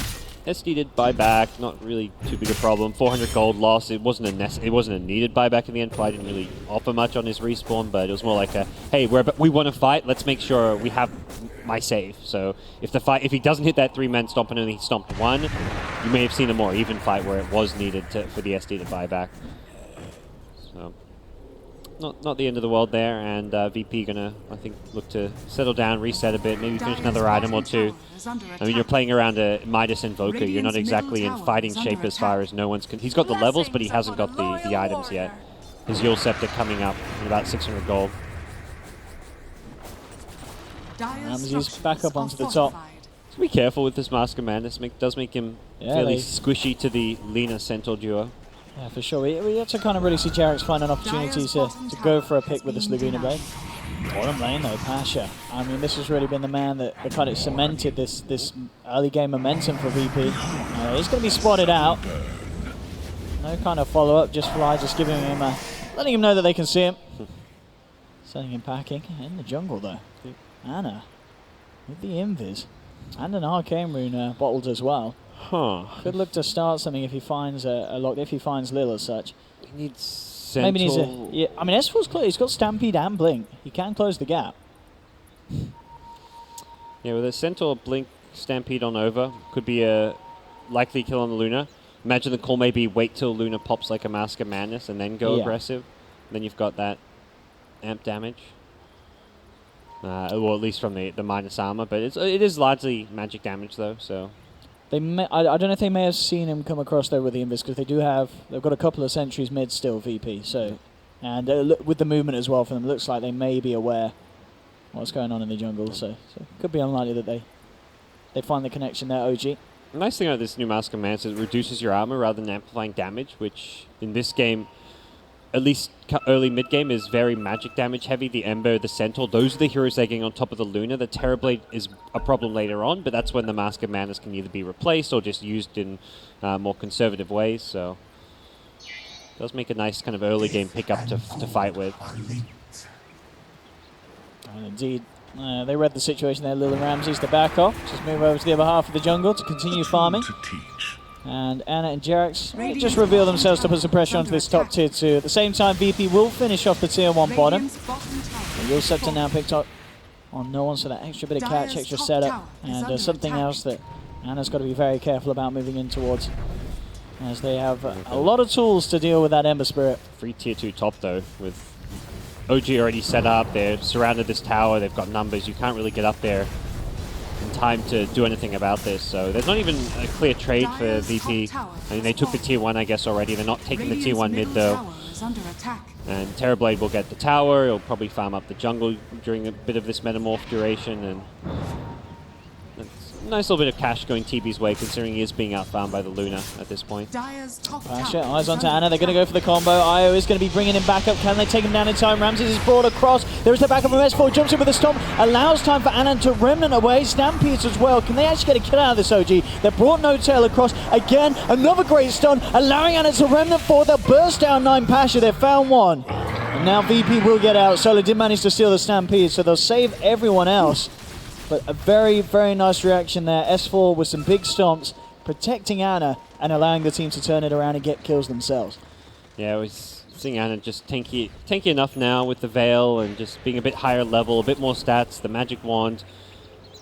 SD did buyback, not really too big a problem. 400 gold loss. It wasn't a needed buyback in the end. Fly didn't really offer much on his respawn, but it was more like a, hey, we want to fight. Let's make sure we have my save. So if he doesn't hit that 3-man stomp and only stomped 1, you may have seen a more even fight where it was needed for the SD to buy back. So not the end of the world there, and VP gonna, I think, look to settle down, reset a bit, maybe finish another item or 2. I mean, you're playing around a Midas Invoker. You're not exactly in fighting shape as far as no one's... He's got the levels, but he hasn't got the items yet. His Yule Scepter coming up in about 600 gold. Ramsey's back up onto the top. So be careful with this Mask of Madness. Does make him fairly squishy to the Lina Centaur duo. Yeah, for sure. We have to kind of really see Jerax find an opportunity to go for a pick with this Laguna Blade. Bottom lane though, Pasha. I mean, this has really been the man that kind of cemented this early game momentum for VP. He's going to be spotted out. No kind of follow-up, just Fly, just giving him letting him know that they can see him. Sending him packing in the jungle though. Ana with the invis and an arcane rune bottled as well. Huh. Could look to start something if he finds a lock, if he finds Lil as such. He needs Centaur. Maybe needs a... Yeah, I mean, S4's close. He's got Stampede and Blink. He can close the gap. Yeah, with a Centaur, Blink, Stampede on over, could be a likely kill on the Luna. Imagine the call maybe wait till Luna pops like a Mask of Madness and then go aggressive. Then you've got that amp damage. Well, at least from the minus armor, but it is largely magic damage though, so... I don't know if they may have seen him come across there with the invis, because they've got a couple of sentries mid still, VP. So, and with the movement as well for them, it looks like they may be aware what's going on in the jungle. So it could be unlikely that they find the connection there. OG. The nice thing about this new Mask of Madness is it reduces your armor rather than amplifying damage, which in this game, at least early mid-game, is very magic damage heavy. The Ember, the Centaur, those are the heroes they're getting on top of the Luna. The Terrorblade is a problem later on, but that's when the Mask of Madness can either be replaced or just used in more conservative ways, so it does make a nice kind of early game pickup to fight with. And indeed, they read the situation there. Lil and Ramsey's to back off, just move over to the other half of the jungle to continue farming. And Ana and Jerax just reveal themselves to put some pressure onto this top tier 2. At the same time, VP will finish off the tier 1 bottom. The Yule Scepter now picked up on no one, so that extra bit of catch, extra setup, and something else that Ana's got to be very careful about moving in towards, as they have a lot of tools to deal with that Ember Spirit. Free tier 2 top though, with OG already set up. They've surrounded this tower, they've got numbers, you can't really get up there in time to do anything about this, so there's not even a clear trade for VP. I mean, they took the tier 1, I guess, already. They're not taking the tier 1 mid, though. And Terrorblade will get the tower. He'll probably farm up the jungle during a bit of this metamorph duration, and it's a nice little bit of cash going TB's way, considering he is being outfarmed by the Luna at this point. Pasha, eyes onto Ana. They're going to go for the combo. Io is going to be bringing him back up. Can they take him down in time? Ramses is brought across. There is the backup from S4. Jumps in with a stomp. Allows time for Ana to remnant away. Stampedes as well. Can they actually get a kill out of this OG? They brought No Tail across. Again, another great stun. Allowing Ana to remnant forward. They'll burst down 9 Pasha. They've found one. And now VP will get out. Solo did manage to steal the Stampede, so they'll save everyone else. but a very, very nice reaction there. S4 with some big stomps, protecting Ana and allowing the team to turn it around and get kills themselves. Yeah, I was seeing Ana just tanky enough now with the Veil and just being a bit higher level, a bit more stats, the Magic Wand.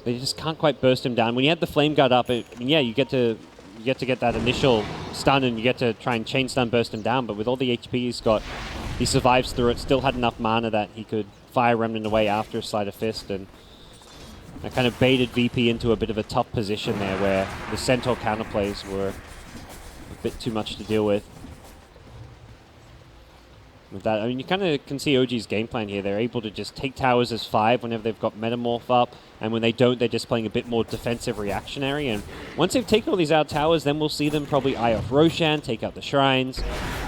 They just can't quite burst him down. When you had the Flame Guard up, you get to get that initial stun and you get to try and chain stun burst him down, but with all the HP he's got, he survives through it, still had enough mana that he could fire Remnant away after a Sleight of Fist, and that kind of baited VP into a bit of a tough position there where the Centaur counterplays were a bit too much to deal with. With that, I mean, you kind of can see OG's game plan here. They're able to just take towers as 5 whenever they've got Metamorph up, and when they don't, they're just playing a bit more defensive reactionary. And once they've taken all these out towers, then we'll see them probably eye off Roshan, take out the shrines.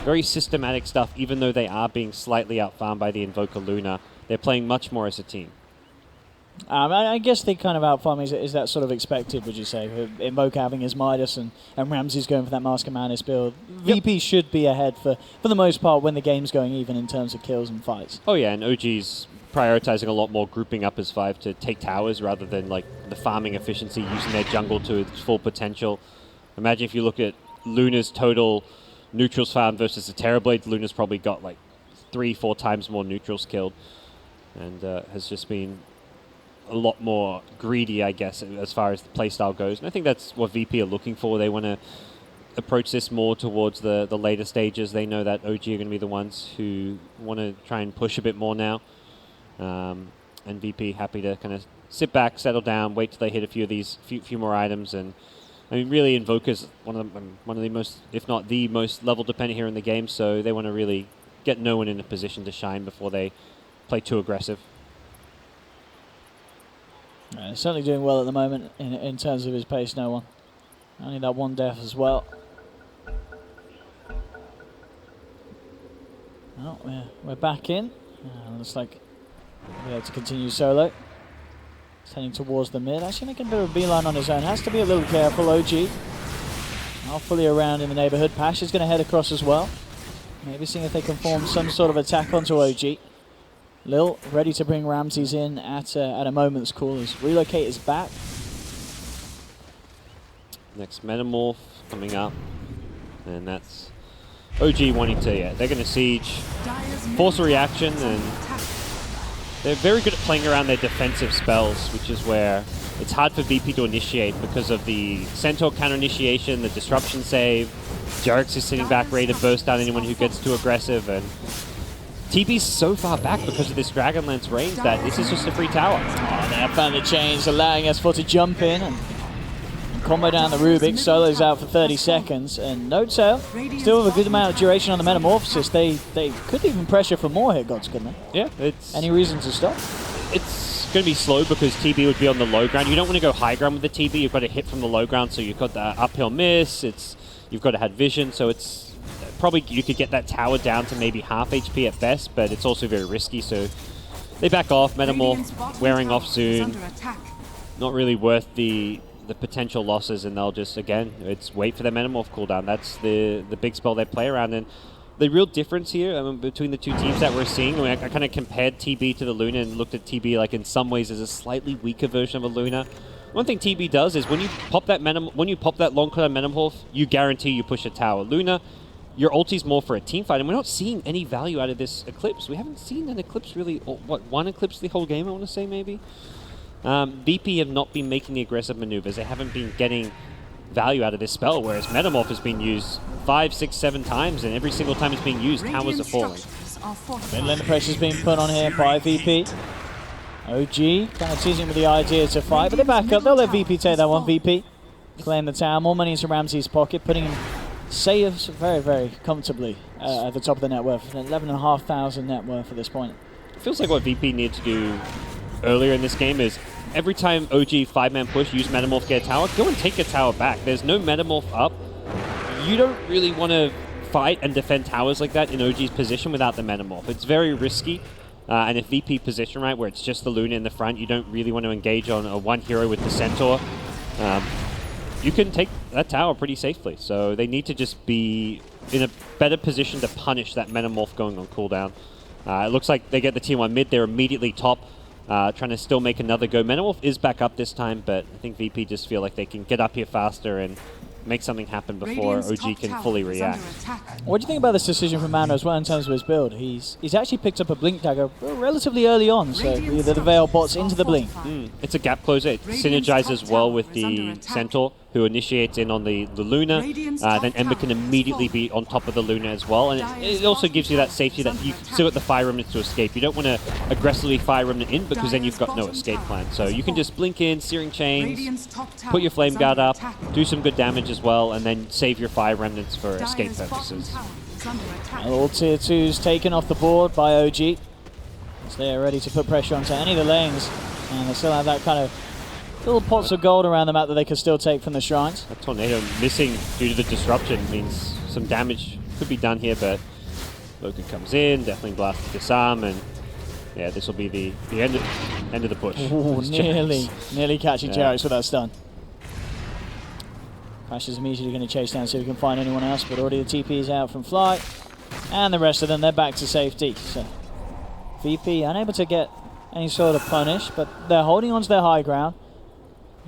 Very systematic stuff, even though they are being slightly outfarmed by the Invoker Luna. They're playing much more as a team. I guess they kind of outfarm is that sort of expected, would you say? Invoker having his Midas and Ramsey's going for that Mask of Madness build. Yep. VP should be ahead for the most part when the game's going even in terms of kills and fights. Oh yeah, and OG's prioritizing a lot more grouping up as 5 to take towers rather than like the farming efficiency, using their jungle to its full potential. Imagine if you look at Luna's total neutrals farm versus the Terrorblade, Luna's probably got like 3-4 times more neutrals killed, and has just been a lot more greedy, I guess, as far as the playstyle goes. And I think that's what VP are looking for. They want to approach this more towards the later stages. They know that OG are going to be the ones who want to try and push a bit more now. And VP happy to kind of sit back, settle down, wait till they hit a few of these, few more items. And I mean, really, Invoker's one of the most, if not the most level dependent here in the game. So they want to really get no one in a position to shine before they play too aggressive. Certainly doing well at the moment in terms of his pace, no one. Only that one death as well. Oh, we're back in. Looks like we're able to continue solo. He's heading towards the mid. Actually making a bit of a beeline on his own. Has to be a little careful, OG. Not fully around in the neighborhood. Pash is going to head across as well. Maybe seeing if they can form some sort of attack onto OG. Lil ready to bring Ramses in at a moment's call as Relocate is back. Next Metamorph coming up, and that's OG wanting to, they're going to siege, force a reaction, and they're very good at playing around their defensive spells, which is where it's hard for VP to initiate because of the Centaur counter initiation, the disruption save. Jarix is sitting back ready to burst down anyone who gets too aggressive, and TB's so far back because of this Dragonlance range that this is just a free tower. Oh, they have found the chains, allowing S4 to jump in and combo down the Rubik. Solo's out for 30 seconds, and No Tail still with a good amount of duration on the Metamorphosis. They could even pressure for more hit gods, couldn't they? Yeah, it's... Any reason to stop? It's going to be slow because TB would be on the low ground. You don't want to go high ground with the TB. You've got to hit from the low ground, so you've got the uphill miss. You've got to have vision, so it's... Probably you could get that tower down to maybe half HP at best, but it's also very risky, so they back off. Metamorph wearing off soon. Not really worth the potential losses, and they'll just, again, it's wait for their Metamorph cooldown. That's the big spell they play around. And the real difference here between the two teams that we're seeing, I kind of compared TB to the Luna and looked at TB like in some ways as a slightly weaker version of a Luna. One thing TB does is when you pop that long cooldown Metamorph, you guarantee you push a tower. Luna, your ulti's more for a team fight, and we're not seeing any value out of this Eclipse. We haven't seen an Eclipse really, one Eclipse the whole game, I want to say, maybe? VP have not been making the aggressive maneuvers. They haven't been getting value out of this spell, whereas Metamorph has been used 5, 6, 7 times, and every single time it's being used, towers are falling. Midland pressure's being put on here by VP. OG kind of teasing with the idea to fight, but they back up. They'll let VP take that one. VP claim the tower. More money into Ramsey's pocket, putting him saves very, very comfortably at the top of the net worth. 11,500 net worth at this point. It feels like what VP need to do earlier in this game is every time OG 5-man push, use Metamorph, get a tower, go and take a tower back. There's no Metamorph up. You don't really want to fight and defend towers like that in OG's position without the Metamorph. It's very risky. And if VP position right, where it's just the Luna in the front, you don't really want to engage on a one hero with the Centaur. You can take that tower pretty safely. So they need to just be in a better position to punish that Metamorph going on cooldown. It looks like they get the T1 mid. They're immediately top. trying to still make another go. Metamorph is back up this time, but I think VP just feel like they can get up here faster and make something happen before OG can fully react. What do you think about this decision from Mano as well in terms of his build? He's actually picked up a Blink Dagger relatively early on, so either the Veil bots into the Blink. It's a gap closer. It synergizes well with the Centaur, who initiates in on the Luna. Then Ember can immediately be on top of the Luna as well, and it also gives you that safety that you still got the Fire Remnant to escape. You don't want to aggressively Fire Remnant in because then you've got no escape plan. So you can just blink in, Searing Chains, put your Flame Guard up, do some good damage as well, and then save your Fire Remnants for escape purposes. All tier 2s taken off the board by OG. So they're ready to put pressure onto any of the lanes, and they still have that kind of little pots of gold around the map that they can still take from the shrines. That Tornado missing due to the disruption means some damage could be done here, but Logan comes in, definitely blasts the disarm, and yeah, this will be the end of the push. Ooh, nearly catching Jarex with that stun. Crash is immediately going to chase down so we can find anyone else, but already the TP is out from Fly, and the rest of them, they're back to safety. So VP unable to get any sort of punish, but they're holding on to their high ground.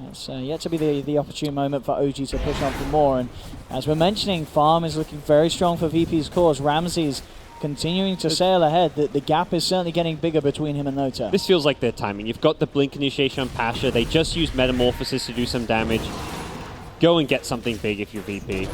It's yet to be the opportune moment for OG to push on for more, and as we're mentioning, farm is looking very strong for VP's cause. Ramsey's continuing to sail ahead. The gap is certainly getting bigger between him and Notail. This feels like their timing. You've got the Blink initiation on Pasha. They just used Metamorphosis to do some damage. Go and get something big if you're VP.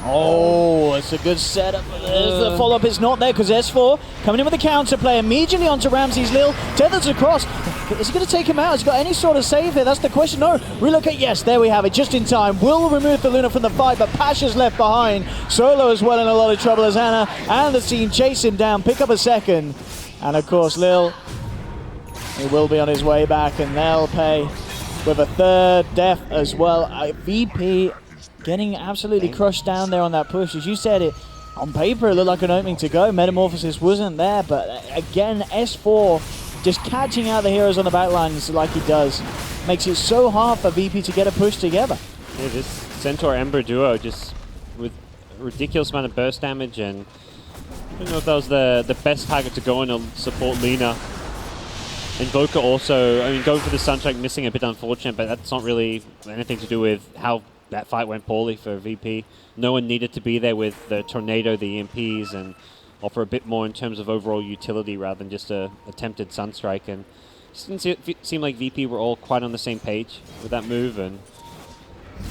Oh, it's a good setup. The follow-up is not there because S4 coming in with a counterplay immediately onto Ramsey's Lil. Tethers across. Is he going to take him out? Has he got any sort of save here? That's the question. No. Relocate. Yes, there we have it. Just in time. Will remove the Luna from the fight, but Pasha's left behind. Solo as well in a lot of trouble as Anna and the team chase him down, pick up a second. And of course, Lil, he will be on his way back, and they'll pay with a third death as well. VP getting absolutely crushed down there on that push. As you said, it on paper it looked like an opening to go. Metamorphosis wasn't there, but again, S4 just catching out the heroes on the backlines like he does makes it so hard for VP to get a push together. Yeah, this Centaur Ember duo just with a ridiculous amount of burst damage, and I don't know if that was the best target to go in and support Lina. Invoker also, I mean, going for the Sunstrike missing a bit unfortunate, but that's not really anything to do with how that fight went poorly for VP. No one needed to be there with the Tornado, the EMPs, and offer a bit more in terms of overall utility rather than just a attempted Sunstrike. And it didn't seem like VP were all quite on the same page with that move, and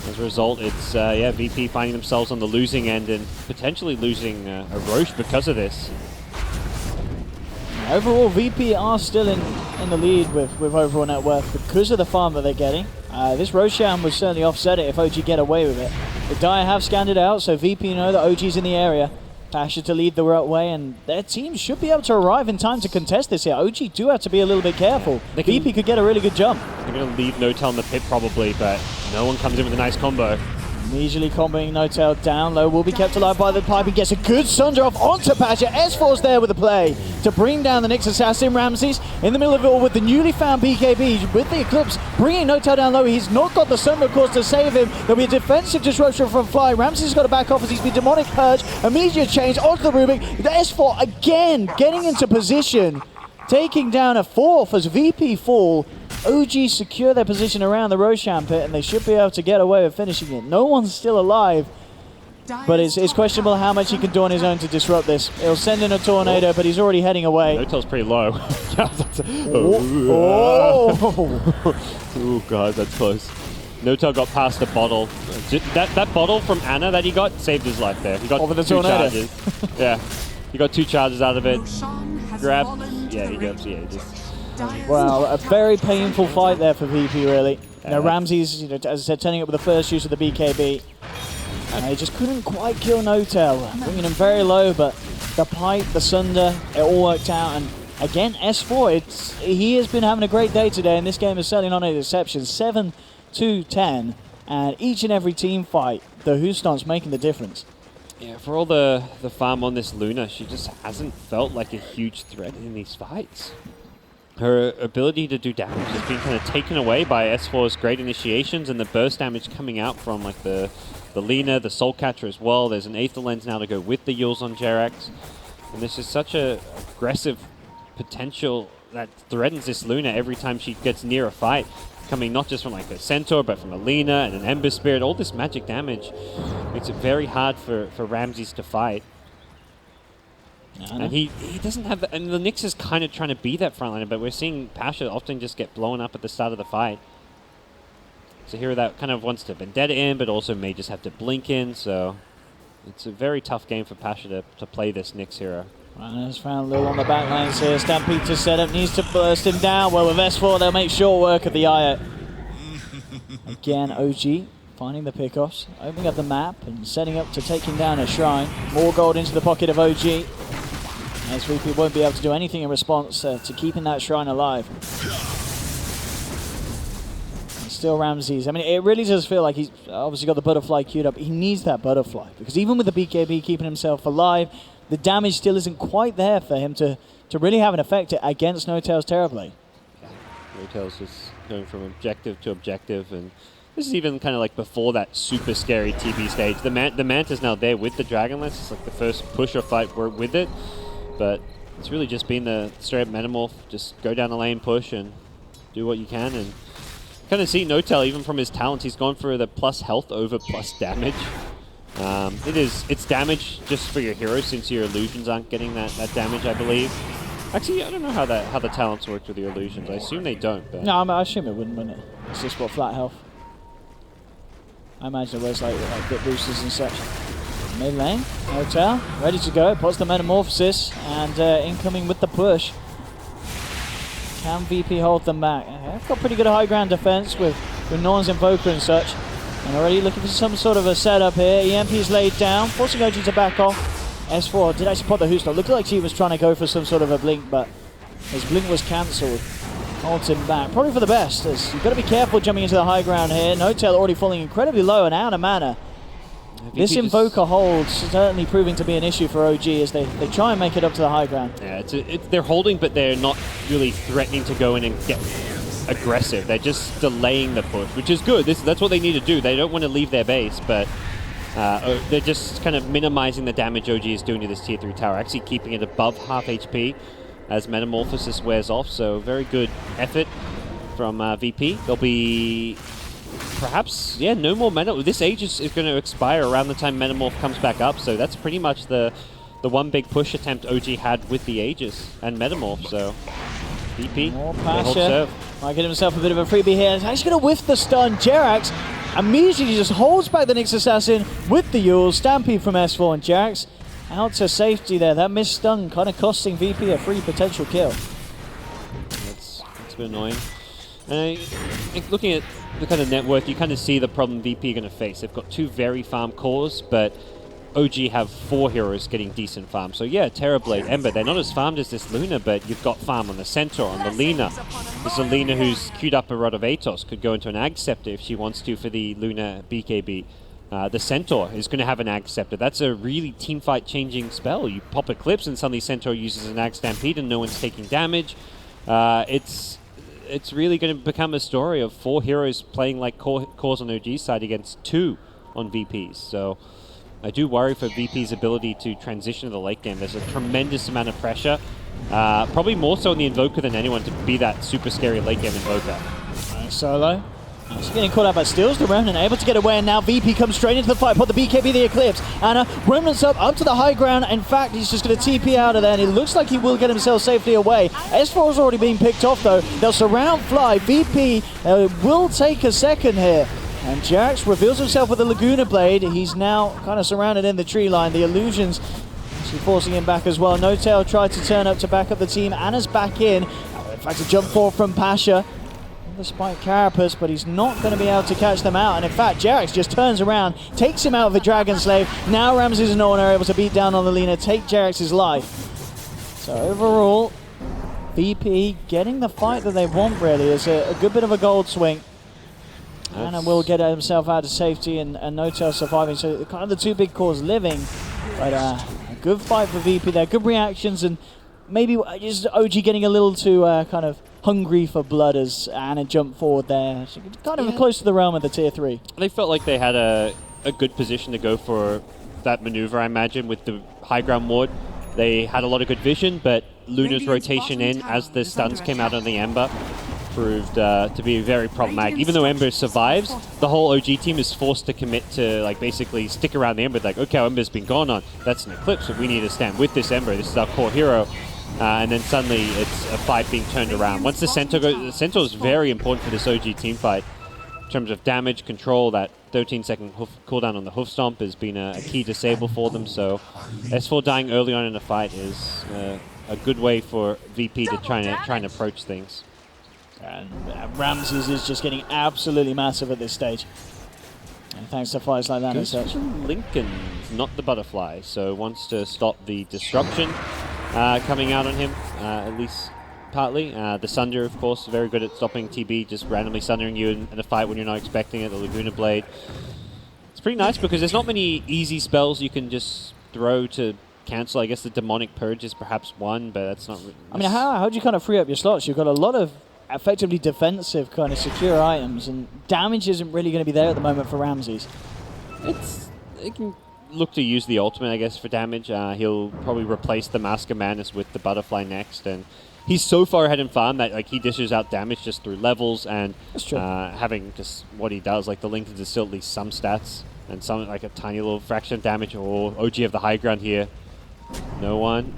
as a result, it's VP finding themselves on the losing end and potentially losing a Roche because of this. Overall, VP are still in the lead with overall net worth because of the farm that they're getting. This Roshan would certainly offset it if OG get away with it. The Dire have scanned it out, so VP know that OG's in the area. Pasha to lead the right way, and their team should be able to arrive in time to contest this here. OG do have to be a little bit careful. VP could get a really good jump. They're going to leave Notail in the pit probably, but no one comes in with a nice combo. Immediately comboing Notail down low, will be kept alive by the pipe. He gets a good Sunder off onto Pasha. S4's there with the play to bring down the Nyx assassin. Ramses in the middle of it all with the newly found BKB with the Eclipse, bringing Notail down low. He's not got the Sunder, of course, to save him. There'll be a defensive disruption from Fly. Ramses has got to back off as he's been Demonic Purge. Immediate change onto the Rubik. The S4 again getting into position, taking down a fourth as VP fall. OG secure their position around the Roshan pit, and they should be able to get away with finishing it. No one's still alive, but it's questionable how much he can do on his own to disrupt this. He'll send in a Tornado, but he's already heading away. Notail's pretty low. Oh god, that's close. Notail got past the bottle. That bottle from Anna that he got saved his life there. He got over the two Tornado. charges. Yeah, he got 2 charges out of it. Grab. Yeah, he goes. Yeah, just. Wow, a very painful fight there for VP, really. Ramsey's, as I said, turning up with the first use of the BKB. He just couldn't quite kill Notail, bringing him very low, but the pipe, the Sunder, it all worked out. And again, S4, he has been having a great day today, and this game is certainly not an exception. 7-10, and each and every team fight, the Houstons making the difference. Yeah, for all the farm on this Luna, she just hasn't felt like a huge threat in these fights. Her ability to do damage has been kind of taken away by S4's great initiations and the burst damage coming out from like the Lina, the Soul Catcher as well. There's an Aether Lens now to go with the Yules on Jerax. And this is such a aggressive potential that threatens this Luna every time she gets near a fight. Coming not just from like a Centaur, but from a Lina and an Ember Spirit. All this magic damage makes it very hard for Ramses to fight. And he doesn't have and the Nyx is kind of trying to be that frontliner, but we're seeing Pasha often just get blown up at the start of the fight. So hero that kind of wants to Vendetta in, but also may just have to blink in, so it's a very tough game for Pasha to play this Nyx hero. Rhinos found Lil on the back lines here. Stampede to set up, needs to burst him down. Well, with S4, they'll make short work of the Aya. Again, OG finding the pickoffs, opening up the map and setting up to taking down a shrine. More gold into the pocket of OG. As VP won't be able to do anything in response to keeping that shrine alive. And still Ramses. I mean, it really does feel like he's obviously got the butterfly queued up. He needs that butterfly because even with the BKB keeping himself alive, the damage still isn't quite there for him to really have an effect against No-Tail's Terrorblade. No-Tail's just going from objective to objective, and this is even kind of like before that super scary TB stage. The Manta's now there with the Dragonlance. It's like the first push or fight with it, but it's really just been the straight up Metamorph. Just go down the lane, push, and do what you can. And kind of see No-Tail, even from his talents, he's gone for the plus health over plus damage. It's damage just for your heroes since your illusions aren't getting that damage, I believe. Actually, I don't know how the talents work with your illusions. I assume they don't. But No, I assume it wouldn't it? It's just what flat health. I imagine it was like bit boosters and such. Mid lane, Hotel, ready to go. Puts the Metamorphosis and incoming with the push. Can VP hold them back? They've got pretty good high ground defense with Norn's Invoker and such. And already looking for some sort of a setup here. EMP's laid down, forcing OG to back off. S4 did actually put the Hoosler. Looked like he was trying to go for some sort of a blink, but his blink was cancelled. Holds him back. Probably for the best, as you've got to be careful jumping into the high ground here. No-Tail already falling incredibly low and out of mana. This Invoker hold certainly proving to be an issue for OG as they try and make it up to the high ground. Yeah, they're holding, but they're not really threatening to go in and get aggressive. They're just delaying the push, which is good. That's what they need to do. They don't want to leave their base, but they're just kind of minimizing the damage OG is doing to this tier 3 tower, actually keeping it above half HP as Metamorphosis wears off, so very good effort from VP. There'll be perhaps, no more mana. This age is going to expire around the time Metamorph comes back up, so that's pretty much the one big push attempt OG had with the Aegis and Metamorph, so VP, more Pasha. Might get himself a bit of a freebie here. He's actually going to whiff the stun. Jerax immediately just holds back the Nyx Assassin with the Yule. Stampede from S4 and Jerax out to safety there. That missed stun kind of costing VP a free potential kill. That's a bit annoying. Looking at the kind of net worth, you kind of see the problem VP are going to face. They've got 2 very farm cores, but OG have 4 heroes getting decent farm. So yeah, Terrorblade, Ember, they're not as farmed as this Luna, but you've got farm on the Centaur, on the Lina. There's a Lina who's queued up a Rod of Atos, could go into an Ag Scepter if she wants to for the Luna BKB. The Centaur is going to have an Ag Scepter. That's a really teamfight changing spell. You pop Eclipse and suddenly Centaur uses an Ag Stampede and no one's taking damage. It's really going to become a story of 4 heroes playing like cores on OG's side against 2 on VP's. So I do worry for VP's ability to transition to the late game. There's a tremendous amount of pressure, probably more so in the Invoker than anyone to be that super scary late game Invoker. Solo. He's getting caught out by steals. The Remnant able to get away, and now VP comes straight into the fight. Put the BKB, the Eclipse, and Remnant's up to the high ground. In fact, he's just going to TP out of there, and it looks like he will get himself safely away. S4 is already being picked off, though. They'll surround Fly. VP will take a second here. And Jax reveals himself with the Laguna Blade. He's now kind of surrounded in the tree line. The illusions actually forcing him back as well. No-Tail tried to turn up to back up the team. Anna's back in. In fact, a jump forward from Pasha. Despite Carapace, but he's not going to be able to catch them out. And in fact, Jerax just turns around, takes him out of the Dragon Slave. Now Ramses and Norn are able to beat down on the Lina, take Jerax's life. So overall, VP getting the fight that they want, really. Is a good bit of a gold swing. Anna will get himself out of safety, and No-Tail surviving. So kind of the 2 big cores living. But a good fight for VP there. Good reactions, and maybe just OG getting a little too kind of hungry for blood as Anna jumped forward there. So kind of close to the realm of the tier 3. They felt like they had a good position to go for that maneuver, I imagine, with the high ground ward. They had a lot of good vision, but Luna's rotation in as the stuns came out on the Ember proved to be very problematic. Even though Ember survives, the whole OG team is forced to commit to like basically stick around the Ember. Like, okay, our Ember's been gone on. That's an Eclipse, so we need to stand with this Ember. This is our core hero. And then suddenly it's a fight being turned around. Once the Centaur goes, the Centaur is very important for this OG team fight. In terms of damage control, that 13-second cooldown on the hoof stomp has been a key disable for them. So S4 dying early on in the fight is a good way for VP to try and approach things. And Ramses is just getting absolutely massive at this stage. And thanks to fights like that and such. Lincoln's not the butterfly, so wants to stop the disruption coming out on him, at least partly. The Sunder, of course, very good at stopping TB, just randomly sundering you in a fight when you're not expecting it. The Laguna Blade. It's pretty nice because there's not many easy spells you can just throw to cancel. I guess the Demonic Purge is perhaps one, but that's not... I mean, how do you kind of free up your slots? You've got a lot of effectively defensive kind of secure items, and damage isn't really going to be there at the moment for Ramses. It can look to use the ultimate, I guess, for damage. He'll probably replace the Mask of Madness with the Butterfly next, and he's so far ahead in farm that like he dishes out damage just through levels and having just what he does. Like the Lincolns is still at least some stats and some like a tiny little fraction of damage. Or OG of the high ground here. No one.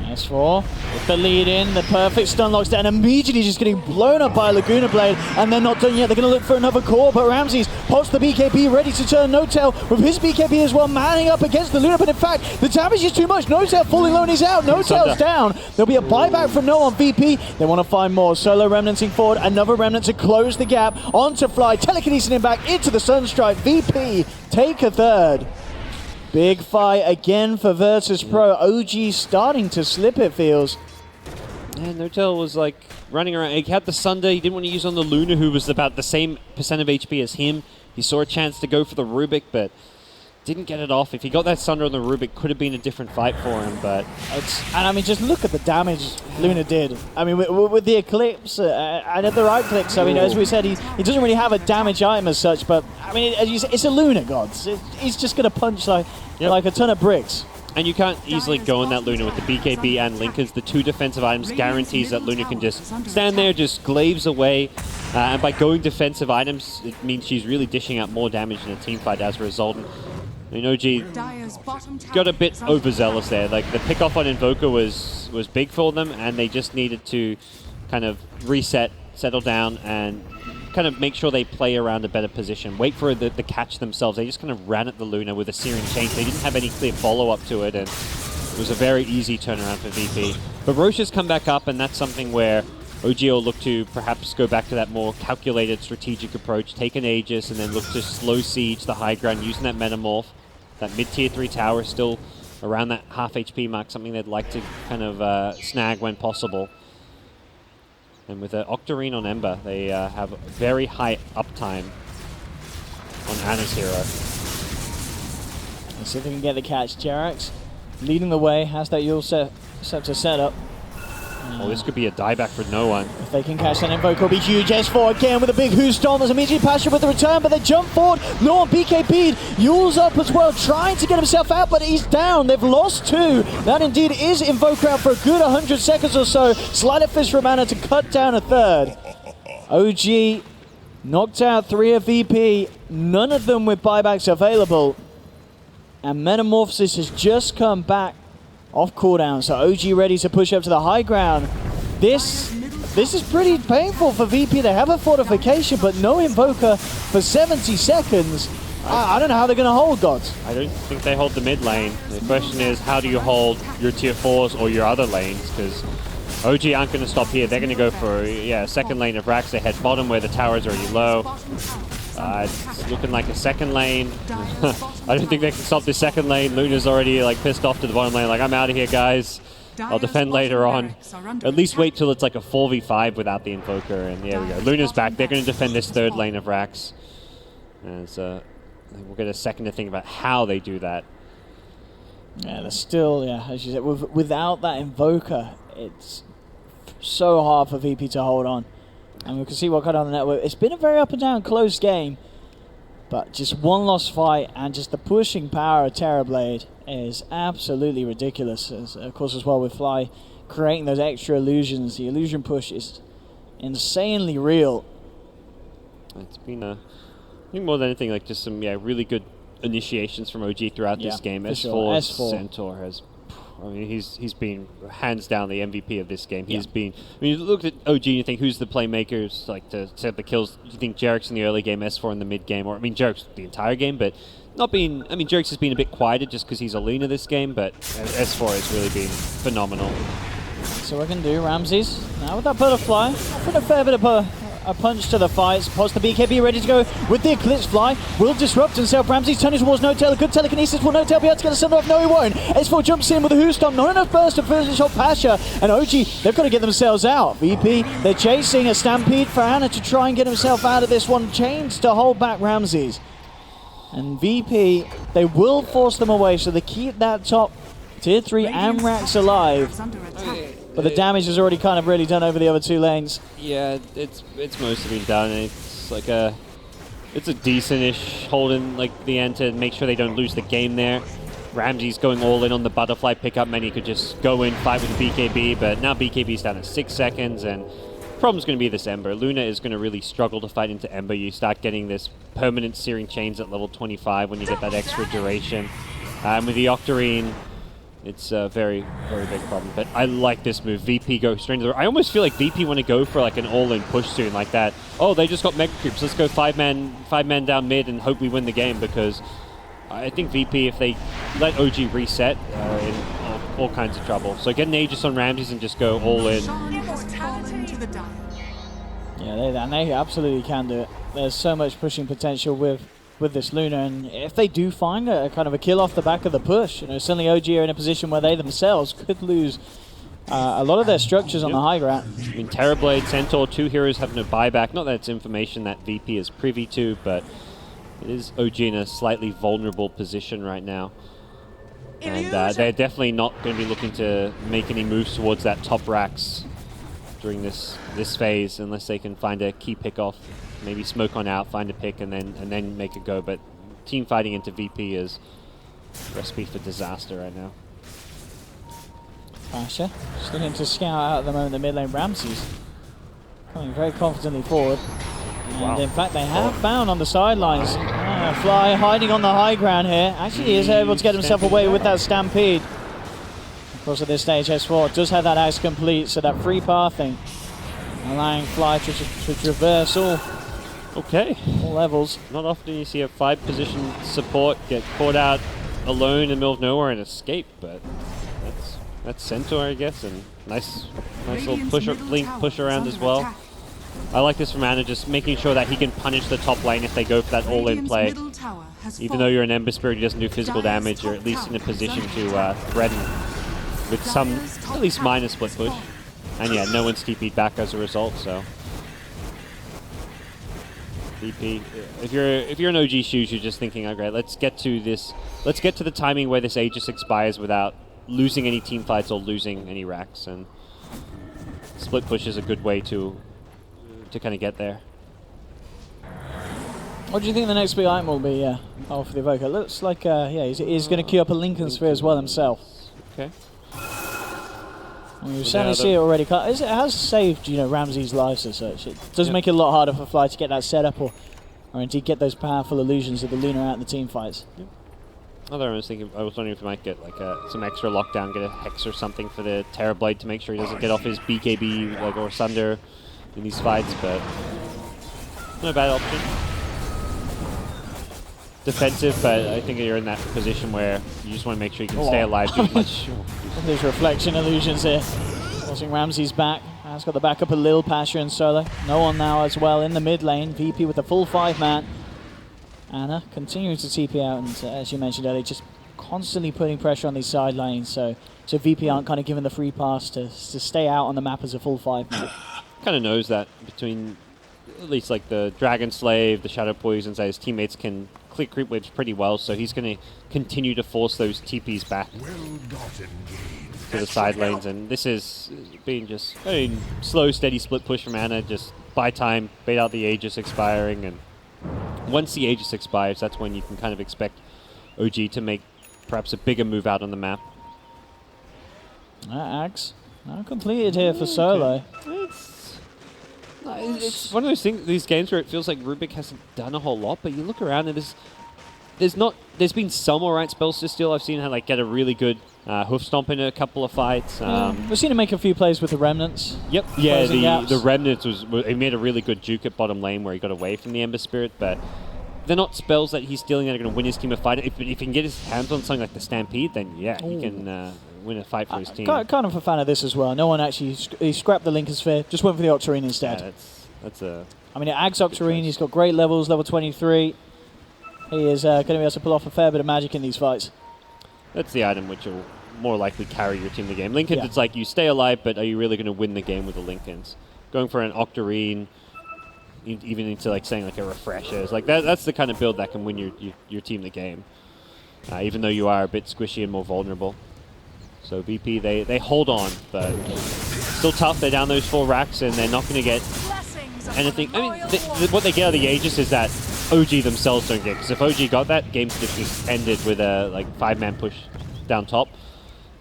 S4 with the lead in, the perfect stun locks down, immediately just getting blown up by Laguna Blade, and they're not done yet. They're going to look for another core, but Ramses pops the BKB, ready to turn No-Tail with his BKB as well, manning up against the Luna, but in fact, the damage is too much. No-Tail fully low, he's out. No-Tail's down. There'll be a buyback from No on VP. They want to find more. Solo remnanting forward, another remnant to close the gap. Onto Fly, telekinesing him back into the Sunstrike. VP take a third. Big fight again for Virtus Pro. OG starting to slip, it feels. Yeah, No-Tail was like running around. He had the Sunder. He didn't want to use on the Luna, who was about the same percent of HP as him. He saw a chance to go for the Rubik, but didn't get it off. If he got that Sunder on the Rubik, could have been a different fight for him, but... And I mean, just look at the damage Luna did. I mean, with the Eclipse and at the right clicks, I mean, as we said, he doesn't really have a damage item as such, but I mean, as you said, it's a Luna, gods. He's just going to punch like a ton of bricks. And you can't easily go in that Luna with the BKB and Lincolns. The two defensive items guarantees that Luna can just stand there, just glaives away. And by going defensive items, it means she's really dishing out more damage in a team fight as a result. I mean, OG got a bit overzealous there. Like, the pickoff on Invoker was big for them, and they just needed to kind of reset, settle down, and kind of make sure they play around a better position. Wait for the catch themselves. They just kind of ran at the Luna with a Searing Change. They didn't have any clear follow-up to it, and it was a very easy turnaround for VP. But Roche has come back up, and that's something where OG will look to perhaps go back to that more calculated strategic approach, take an Aegis, and then look to slow siege the high ground using that Metamorph. That mid-tier 3 tower is still around that half HP mark, something they'd like to kind of snag when possible. And with an Octarine on Ember, they have very high uptime on Anna's hero. Let's see if they can get the catch. Jerax leading the way, has that Yule Scepter set up. Oh, this could be a dieback for no one. If they can catch that Invoker, it'll be huge. S4 again with a big Who Storm. There's immediate passion with the return, but they jump forward. No one BKB'd. Yule's up as well, trying to get himself out, but he's down. They've lost 2. That indeed is Invoker out for a good 100 seconds or so. Sleight of Fist from Anna to cut down a third. OG knocked out 3 of VP. None of them with buybacks available. And Metamorphosis has just come back off cooldown, so OG ready to push up to the high ground. This is pretty painful for VP. They have a fortification, but no Invoker for 70 seconds. I don't know how they're going to hold, gods. I don't think they hold the mid lane. The question is, how do you hold your tier 4s or your other lanes? Because OG aren't going to stop here. They're going to go for a second lane of Rax. They head bottom where the tower is already low. It's looking like a second lane. I don't think they can stop this second lane. Luna's already like pissed off to the bottom lane, like, I'm out of here, guys. I'll defend later on. At least wait till it's like a 4v5 without the Invoker, and there we go. Luna's back. They're going to defend this third lane of Rax. As we'll get a second to think about how they do that. Yeah, they're still, as you said, without that Invoker, it's so hard for VP to hold on. And we can see what kind of on the network. It's been a very up and down close game, but just one lost fight, and just the pushing power of Terrorblade is absolutely ridiculous. Of course, as well with Fly creating those extra illusions. The illusion push is insanely real. It's been, I think more than anything, like just some really good initiations from OG throughout this game. S4 Centaur has, I mean, he's been hands down the MVP of this game. He's been, I mean, you look at OG and you think, who's the playmakers like to set up the kills? You think Jerick's in the early game, S4 in the mid game, or I mean, Jerick's the entire game, but not been, I mean, Jerick's has been a bit quieter just because he's a leaner this game, but S4 has really been phenomenal. So what can do, Ramses? Now with that butterfly, put a fair bit of a punch to the fight. Spots the BKB ready to go with the Eclipse Fly. Will disrupt himself. Ramses turning towards No-Tail. A good telekinesis. Will No-Tail be able to get a send off? No, he won't. S4 jumps in with a Who-Stomp. Not enough burst to finish off Pasha. And OG, they've got to get themselves out. VP, they're chasing a Stampede for Anna to try and get himself out of this one. Chains to hold back Ramses. And VP, they will force them away, so they keep that top tier 3 Amrax alive. But the damage is already kind of really done over the other 2 lanes. Yeah, it's mostly been done. It's like it's a decent-ish holding like the end to make sure they don't lose the game there. Ramsey's going all in on the butterfly pickup. Many could just go in, fight with the BKB, but now BKB's down to 6 seconds, and the problem's going to be this Ember. Luna is going to really struggle to fight into Ember. You start getting this permanent searing chains at level 25 when you get that extra duration. And with the Octarine, it's a very, very big problem. But I like this move. VP goes straight into the... I almost feel like VP want to go for like an all-in push soon like that. Oh, they just got Mega Creeps. Let's go five man down mid and hope we win the game, because I think VP, if they let OG reset, are in all kinds of trouble. So get an Aegis on Ramses and just go all in. Yeah, they absolutely can do it. There's so much pushing potential with this Luna, and if they do find a kind of a kill off the back of the push, you know, suddenly OG are in a position where they themselves could lose a lot of their structures on the high ground. I mean, Terrorblade, Centaur, 2 heroes have no buyback. Not that it's information that VP is privy to, but it is OG in a slightly vulnerable position right now. And they're definitely not going to be looking to make any moves towards that top racks during this phase unless they can find a key pick off. Maybe smoke on out, find a pick, and then make a go. But team fighting into VP is a recipe for disaster right now. Pasha just looking to scout out at the moment the mid lane. Ramses coming very confidently forward. And in fact, they have found on the sidelines. Fly hiding on the high ground here. Actually, he is able to get himself away with that Stampede. Of course, at this stage, S4 does have that axe complete, so that free pathing, allowing Fly to traverse all levels. Not often you see a 5-position support get caught out alone in the middle of nowhere and escape, but that's Centaur, I guess, and nice little blink push around as well. I like this from Anna, just making sure that he can punish the top lane if they go for that all-in play. Even though you're an Ember Spirit who doesn't do physical damage, you're at least in a position to threaten with some, at least minor split push. And yeah, no one's TP'd back as a result, so. VP, if you're in OG shoes, you're just thinking, okay, let's get to the timing where this Aegis expires without losing any team fights or losing any racks, and split push is a good way to kind of get there. What do you think the next big item will be for the Evoker? Looks like, he's going to queue up a Lincoln Sphere as well himself. Okay. We've certainly seen it already. It has saved, Ramsey's lives as such. It does make it a lot harder for Fly to get that set up or indeed get those powerful illusions of the Luna out in the team fights. Yep. I was wondering if we might get like some extra lockdown, get a Hex or something for the Terrorblade to make sure he doesn't get off his BKB or Sunder in these fights, but not a bad option. Defensive, but I think you're in that position where you just want to make sure you can stay alive too much. There's reflection illusions here. Forcing Ramsey's back. Has got the backup of Lil, Pasha, and Solo. No one now as well in the mid lane. VP with the full 5-man. Anna continuing to TP out, and as you mentioned earlier, just constantly putting pressure on these side lanes. So VP aren't kind of given the free pass to stay out on the map as a full 5-man. Kind of knows that between at least like the Dragon Slave, the Shadow Poisons, that his teammates can clear creep waves pretty well, so he's going to continue to force those TPs back to the side lanes, and this is being just slow, steady split push from Anna, just buy time, bait out the Aegis expiring, and once the Aegis expires, that's when you can kind of expect OG to make perhaps a bigger move out on the map. Axe Now completed here for Solo. It's one of those things, these games where it feels like Rubik hasn't done a whole lot, but you look around and there's been some alright spells to steal. I've seen her like get a really good hoof stomp in a couple of fights. We've seen him make a few plays with the Remnants. Yep. Yeah, the Remnants he made a really good juke at bottom lane where he got away from the Ember Spirit, but they're not spells that he's stealing that are going to win his team a fight. If he can get his hands on something like the Stampede, then yeah, he can win a fight for his team. Kind of a fan of this as well. No one actually he scrapped the Lincoln Sphere, just went for the Octarine instead. Yeah, that's a. I mean, Ag's Octarine, he's got great levels, level 23. He is going to be able to pull off a fair bit of magic in these fights. That's the item which will more likely carry your team the game. Lincolns, it's like you stay alive, but are you really going to win the game with the Lincolns? Going for an Octarine, even into like saying like a refresher, is like that's the kind of build that can win your team the game. Even though you are a bit squishy and more vulnerable. So BP, they hold on, but still tough. They're down those 4 racks, and they're not going to get anything. I mean, what they get out of the Aegis is that OG themselves don't get. Because if OG got that, game could have just ended with a like 5-man push down top.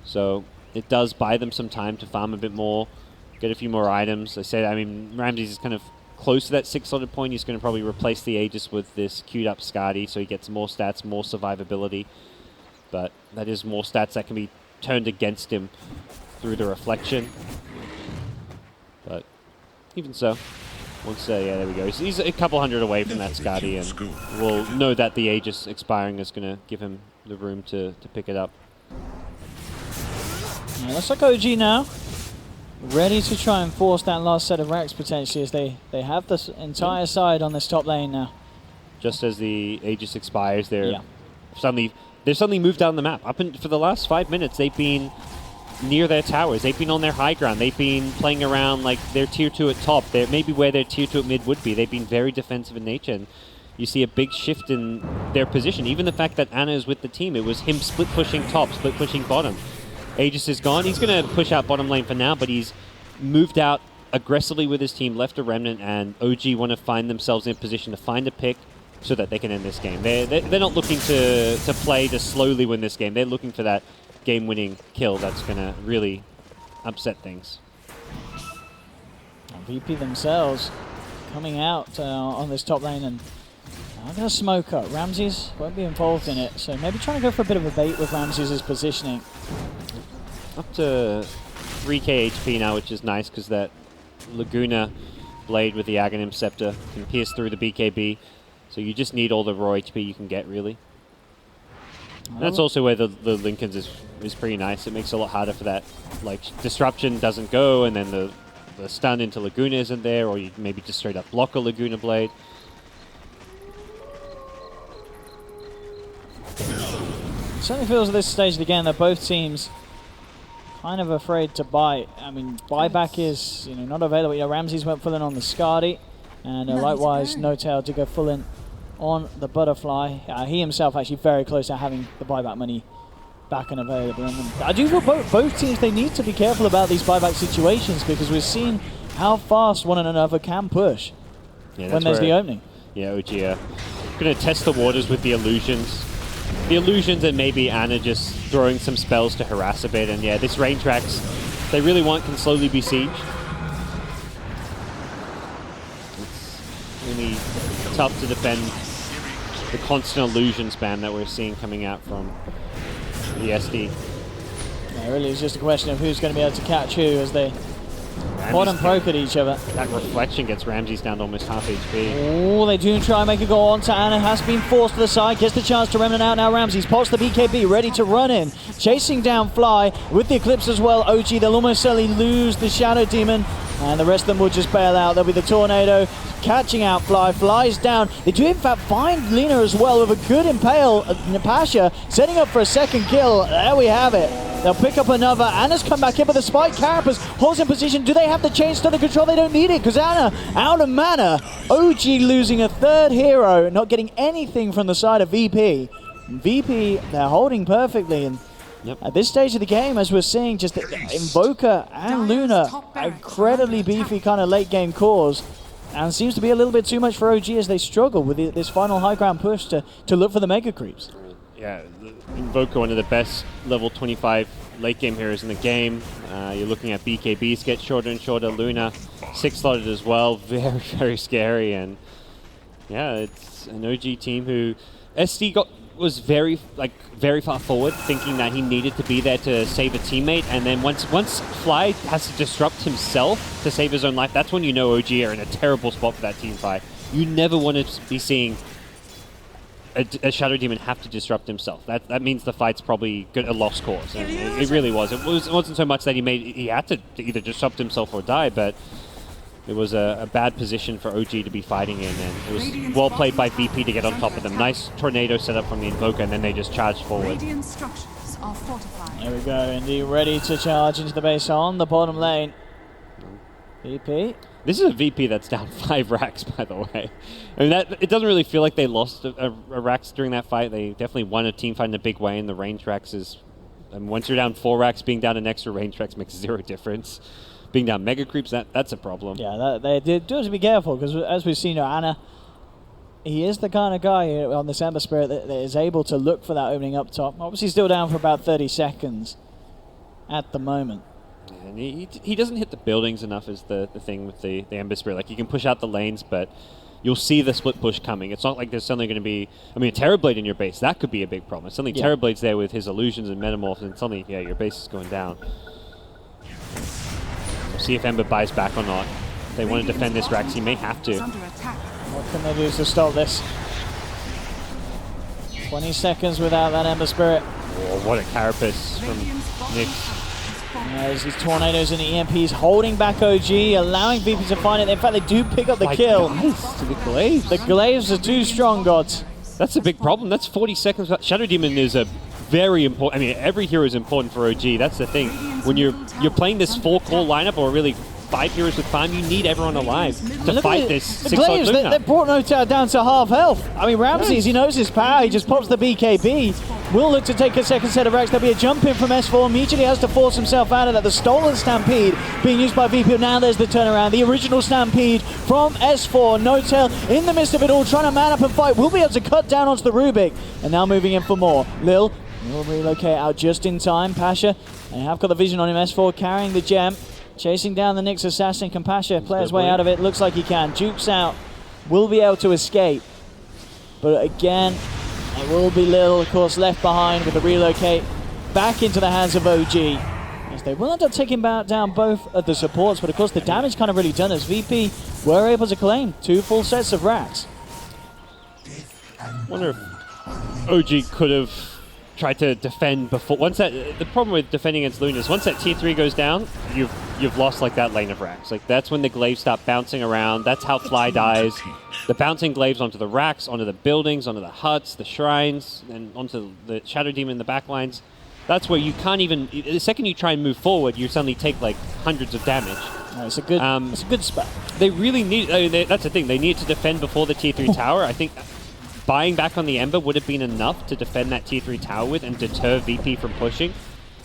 So it does buy them some time to farm a bit more, get a few more items. I said, I mean, Ramses is kind of close to that 6-slotted point. He's going to probably replace the Aegis with this queued up Skadi, so he gets more stats, more survivability. But that is more stats that can be turned against him through the reflection. But even so, once yeah, there we go. He's a couple hundred away from that Skadi, and we'll know that the Aegis expiring is going to give him the room to pick it up. Yeah, looks like OG now ready to try and force that last set of racks potentially, as they have this entire side on this top lane now. Just as the Aegis expires, they've suddenly moved down the map. For the last 5 minutes, they've been near their towers. They've been on their high ground. They've been playing around like their tier 2 at top. They're maybe where their tier 2 at mid would be. They've been very defensive in nature. And you see a big shift in their position. Even the fact that Anna is with the team, it was him split pushing top, split pushing bottom. Aegis is gone. He's going to push out bottom lane for now, but he's moved out aggressively with his team, left a Remnant, and OG want to find themselves in a position to find a pick so that they can end this game. They're not looking to play to slowly win this game. They're looking for that game-winning kill that's going to really upset things. VP themselves coming out on this top lane, and I'm going to smoke up. Ramses won't be involved in it, so maybe trying to go for a bit of a bait with Ramses' positioning. Up to 3k HP now, which is nice because that Laguna blade with the Aghanim Scepter can pierce through the BKB. So you just need all the raw HP you can get, really. And that's also where the Lincolns is pretty nice. It makes it a lot harder for that. Like, disruption doesn't go, and then the stun into Laguna isn't there, or you maybe just straight up block a Laguna blade. It certainly feels at this stage of the game that both teams kind of afraid to buy. I mean, buyback is not available. Ramses went full in on the Skadi, and likewise, No-Tail did go full in on the Butterfly. He himself actually very close to having the buyback money back and available. And I do feel both teams, they need to be careful about these buyback situations, because we've seen how fast one another can push when there's the opening. Yeah, OG going to test the waters with the illusions. The illusions and maybe Anna just throwing some spells to harass a bit. And yeah, this range tracks they really want can slowly be sieged. It's really tough to defend the constant illusion spam that we're seeing coming out from the SD. Yeah, really, it's just a question of who's going to be able to catch who as they pot and poke at each other. That reflection gets Ramses down to almost half HP. Oh, they do try and make a go on to Anna. Has been forced to the side. Gets the chance to Remnant out. Now Ramses pots the BKB, ready to run in. Chasing down Fly with the Eclipse as well. OG, they'll almost certainly lose the Shadow Demon. And the rest of them will just bail out. There'll be the Tornado catching out Fly. Flies down. They do in fact find Lina as well with a good impale. Napasha setting up for a second kill. There we have it. They'll pick up another. Anna's come back in, but the Spike Carapace holds in position. Do they have the chain stunner control? They don't need it, because Anna out of mana. OG losing a third hero, not getting anything from the side of VP. VP, they're holding perfectly, and at this stage of the game, as we're seeing, just Invoker and Luna, incredibly beefy kind of late game cores, and seems to be a little bit too much for OG as they struggle with this final high ground push to look for the mega creeps. Yeah, Invoker, one of the best level 25 late game heroes in the game. You're looking at BKBs get shorter and shorter. Luna 6-slotted as well. Very, very scary. And yeah, it's an OG team who SD was very far forward, thinking that he needed to be there to save a teammate. And then once Fly has to disrupt himself to save his own life, that's when you know OG are in a terrible spot for that team fight. You never want to be seeing a Shadow Demon have to disrupt himself. That means the fight's probably a lost cause. And it really was. It wasn't so much that he had to either disrupt himself or die, but it was a bad position for OG to be fighting in, and it was well played by VP to get on top of them. Nice tornado set up from the Invoker, and then they just charged forward. There we go, Indy ready to charge into the base on the bottom lane. VP. This is a VP that's down 5 racks, by the way. I mean, it doesn't really feel like they lost a racks during that fight. They definitely won a team fight in a big way, and the range racks is... And once you're down 4 racks, being down an extra range racks makes 0 difference. Being down mega creeps, that's a problem. Yeah, they do have to be careful, because as we've seen, Anna, he is the kind of guy on this Ember Spirit that is able to look for that opening up top. Obviously still down for about 30 seconds at the moment. And he doesn't hit the buildings enough is the thing with the Ember Spirit. Like, you can push out the lanes, but you'll see the split push coming. It's not like there's suddenly going to be... I mean, a Terrorblade in your base, that could be a big problem. Suddenly Terrorblade's there with his illusions and metamorphs, and suddenly, yeah, your base is going down. We'll see if Ember buys back or not. If they want to defend this Rax, he may have to. What can they do to stop this? 20 seconds without that Ember Spirit. Oh, what a carapace from Nyx. There's these tornadoes and the EMPs holding back OG, allowing VP to find it. In fact, they do pick up the kill. Nice to the glaives. The glaives are too strong, gods. That's a big problem. That's 40 seconds. Shadow Demon is a very important... I mean, every hero is important for OG. That's the thing. When you're playing this 4-core lineup, or really 5 heroes with farm, you need everyone alive to fight this 6-slot Luna. They brought Notel down to half health. I mean, Ramses, he knows his power. He just pops the BKB. Will look to take a second set of racks. There'll be a jump in from S4. Immediately has to force himself out of that. The stolen Stampede being used by VP. Now there's the turnaround. The original Stampede from S4. Notel in the midst of it all, trying to man up and fight. Will be able to cut down onto the Rubik. And now moving in for more. Lil will relocate out just in time. Pasha, they have got the vision on him. S4 carrying the gem. Chasing down the Nyx assassin. Can Pasha play his way out of it? Looks like he can. Jukes out. Will be able to escape. But again, it will be Lil, of course, left behind with the relocate back into the hands of OG. As they will end up taking down both of the supports, but of course the damage kind of really done as VP were able to claim 2 full sets of racks. I wonder if OG could have tried to defend before. The problem with defending against Luna is once that T3 goes down, you've lost like that lane of racks. Like, that's when the glaives stop bouncing around. That's how Fly dies. The bouncing glaives onto the racks, onto the buildings, onto the huts, the shrines, and onto the Shadow Demon in the backlines. That's where you can't even... The second you try and move forward, you suddenly take like hundreds of damage. It's a good spot. They really need... that's the thing. They need to defend before the T3 tower. I think buying back on the Ember would have been enough to defend that T3 tower with and deter VP from pushing.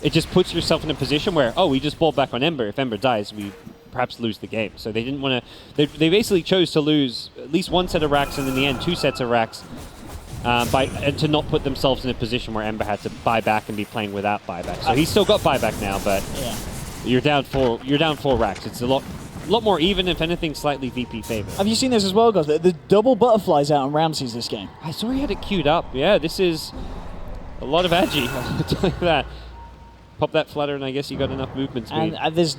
It just puts yourself in a position where, oh, we just bought back on Ember. If Ember dies, we perhaps lose the game. So they didn't want to... They basically chose to lose at least 1 set of racks and in the end 2 sets of racks and to not put themselves in a position where Ember had to buy back and be playing without buyback. So he's still got buyback now, but you're down 4 racks. It's a lot more even, if anything, slightly VP favor. Have you seen this as well, guys? The double butterflies out on Ramses this game. I saw he had it queued up. Yeah, this is a lot of agi. I'll tell you that. Pop that flutter, and I guess you got enough movement speed. And there's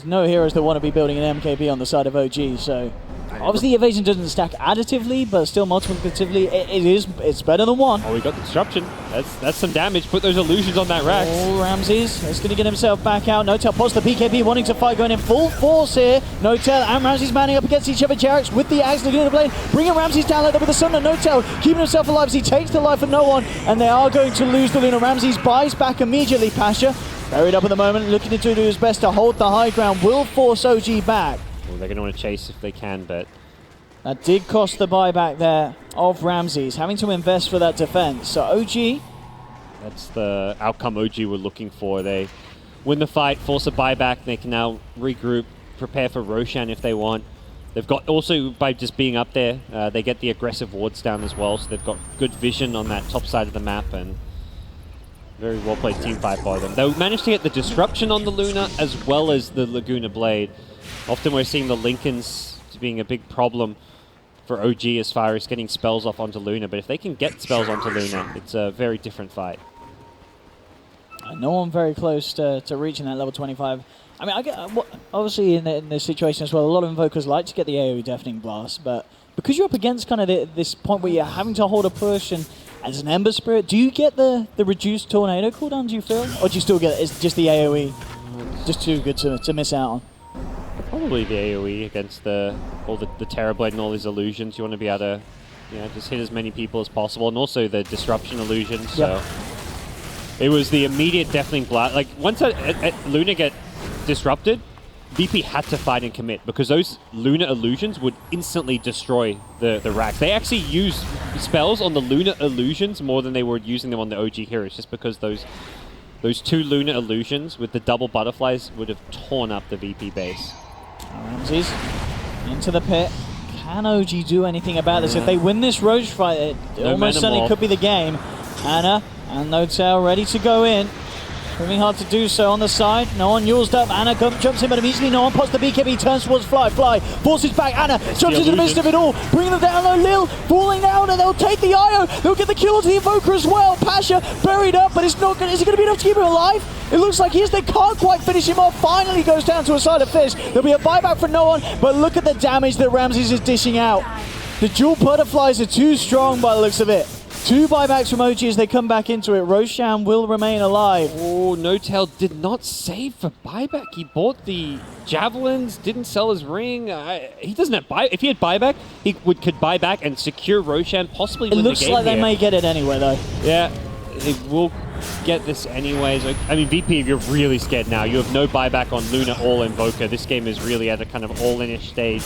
no heroes that want to be building an MKB on the side of OG, so obviously evasion doesn't stack additively, but still multiplicatively, it's better than 1. Oh, we got the disruption. That's some damage. Put those illusions on that Rax. Oh, Ramses is going to get himself back out. Notel pots the BKB, wanting to fight, going in full force here. Notel and Ramses manning up against each other. Jarix with the axe, Laguna Blade, bringing Ramses down like that with the Sun, and Notel keeping himself alive as he takes the life of no one, and they are going to lose the Luna. Ramses buys back immediately. Pasha buried up at the moment, looking to do his best to hold the high ground, will force OG back. Well, they're going to want to chase if they can, but... That did cost the buyback there of Ramses, having to invest for that defense. So OG... That's the outcome OG were looking for. They win the fight, force a buyback, they can now regroup, prepare for Roshan if they want. They've got, also by just being up there, they get the aggressive wards down as well, so they've got good vision on that top side of the map, and... Very well played team fight by them. They managed to get the disruption on the Luna as well as the Laguna Blade. Often we're seeing the Lincolns being a big problem for OG as far as getting spells off onto Luna, but if they can get spells onto Luna, it's a very different fight. No one very close to reaching that level 25. I mean, I get obviously in this situation as well, a lot of Invokers like to get the AoE Deafening Blast, but because you're up against kind of this point where you're having to hold a push, and as an Ember Spirit, do you get the reduced Tornado cooldown, do you feel? Or do you still get it's just the AoE? Just too good to miss out on. Probably the AoE against all the Terrorblade and all these illusions. You want to be able to just hit as many people as possible, and also the disruption illusion. So it was the immediate Deafening Blast. Like once Luna get disrupted, VP had to fight and commit because those Luna illusions would instantly destroy the racks. They actually use spells on the Luna illusions more than they were using them on the OG heroes, just because those 2 Luna illusions with the double butterflies would have torn up the VP base. Ramses into the pit. Can OG do anything about this? If they win this Roche fight, it almost certainly could be the game. Anna and Notail ready to go in. Proving hard to do so on the side. No one used up. Anna jumps in, but immediately no one pots the BKB, turns towards Fly. Fly forces back. Anna jumps into the midst of it all, bringing them down low. Lil falling down, and they'll take the IO. They'll get the kill onto the Invoker as well. Pasha buried up, but it's not good. Is it going to be enough to keep him alive? It looks like he is. They can't quite finish him off. Finally goes down to a side of Fist. There'll be a buyback for no one, but look at the damage that Ramses is dishing out. The dual butterflies are too strong by the looks of it. 2 buybacks from OG as they come back into it. Roshan will remain alive. Oh, Notail did not save for buyback. He bought the javelins, didn't sell his ring. He doesn't have buy. If he had buyback, he could buy back and secure Roshan, possibly win the game. It looks like they may get it anyway, though. Yeah, they will get this anyways. I mean, VP, if you're really scared now, you have no buyback on Luna or Invoker. This game is really at a kind of all-in-ish stage.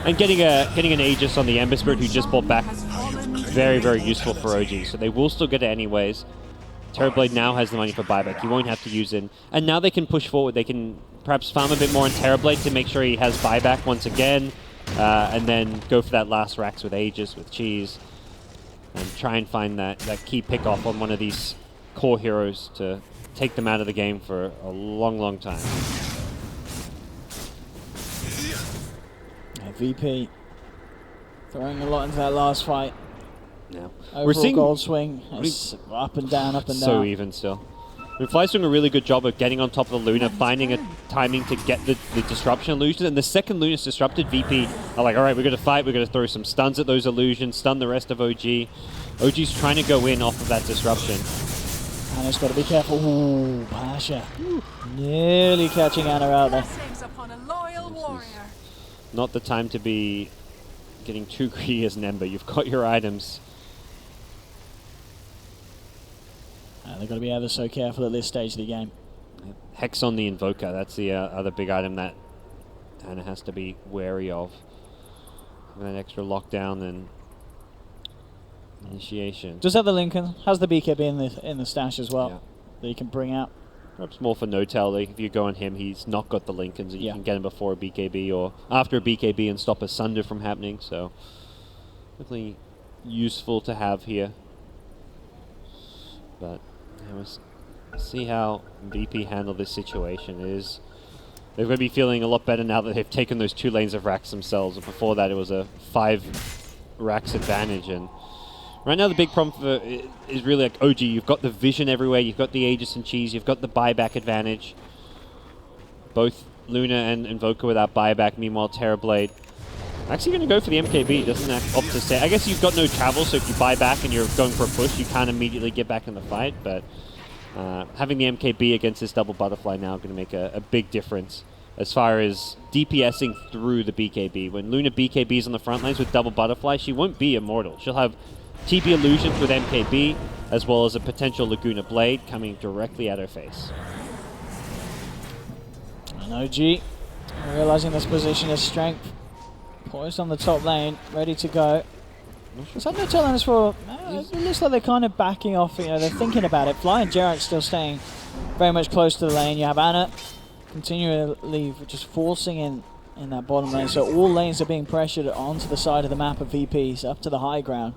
And getting an Aegis on the Ember Spirit who just bought back, very, very useful for OG. So they will still get it anyways. Terrorblade now has the money for buyback. He won't have to use it. And now they can push forward. They can perhaps farm a bit more on Terrorblade to make sure he has buyback once again. And then go for that last Rax with Aegis, with Cheese. And try and find that key pick off on one of these core heroes to take them out of the game for a long, long time. VP throwing a lot into that last fight. Yeah. We're seeing gold swing. It's up and down, up and down. So even still. I mean, Fly's doing a really good job of getting on top of the Luna, finding a timing to get the disruption illusion. And the second Luna's disrupted, VP are like, all right, we're going to fight. We're going to throw some stuns at those illusions, stun the rest of OG. OG's trying to go in off of that disruption. Anna's got to be careful. Ooh, Pasha. Nearly catching Anna out there. Not the time to be getting too greedy as an Ember. You've got your items. They've got to be ever so careful at this stage of the game. Hex on the Invoker. That's the other big item that Anna has to be wary of. With that extra lockdown and initiation. Does have the Lincoln. Has the BKB in the stash as well that you can bring out. Perhaps more for Notail. Like if you go on him, he's not got the Lincolns. And you can get him before a BKB or after a BKB and stop a Sunder from happening. So definitely useful to have here. But we'll see how VP handle this situation. They're going to be feeling a lot better now that they've taken those 2 lanes of racks themselves. And before that, it was a 5 racks advantage. And right now, the big problem is really like OG. You've got the vision everywhere. You've got the Aegis and Cheese. You've got the buyback advantage. Both Luna and Invoker without buyback. Meanwhile, Terrorblade actually going to go for the MKB. Doesn't opt to stay. I guess you've got no travel, so if you buy back and you're going for a push, you can't immediately get back in the fight. But having the MKB against this double butterfly now going to make a big difference as far as DPSing through the BKB. When Luna BKBs on the front lines with double butterfly, she won't be immortal. She'll have TB illusions with MKB, as well as a potential Laguna Blade coming directly at her face. And OG, realizing this position is strength, poised on the top lane, ready to go. Is that no telling us for? It looks like they're kind of backing off. They're thinking about it. Fly and Jarrett still staying very much close to the lane. You have Anna continually just forcing in in that bottom lane. So all lanes are being pressured onto the side of the map of VPs, up to the high ground.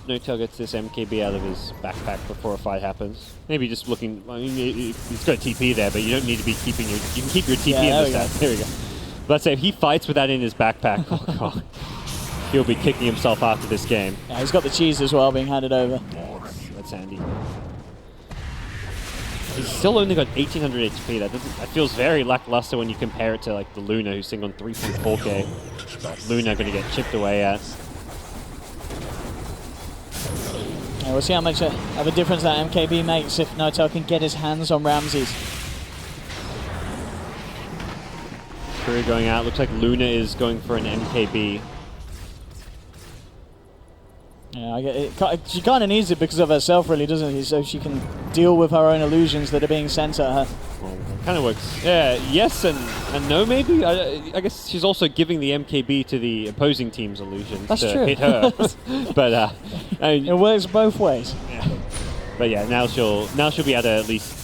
No-Tail gets this MKB out of his backpack before a fight happens. Maybe just looking, I mean, he's got a TP there, but you don't need to be keeping your, you can keep your TP in the stats. There we go. Let's say if he fights with that in his backpack, oh god, he'll be kicking himself after this game. Yeah, he's got the cheese as well being handed over. That's handy. He's still only got 1800 HP. That feels very lackluster when you compare it to like the Luna, who's sitting on 3.4k. But Luna going to get chipped away at. Yeah, we'll see how much of a difference that MKB makes if No-Tail can get his hands on Ramses. Career going out. Looks like Luna is going for an MKB. Yeah, I get it. She kind of needs it because of herself, really, doesn't she? So she can deal with her own illusions that are being sent at her. Well, kind of works. Yeah, yes and no, maybe. I guess she's also giving the MKB to the opposing team's illusions to hit her. But I mean, it works both ways. Yeah. But yeah, now she'll be able to at least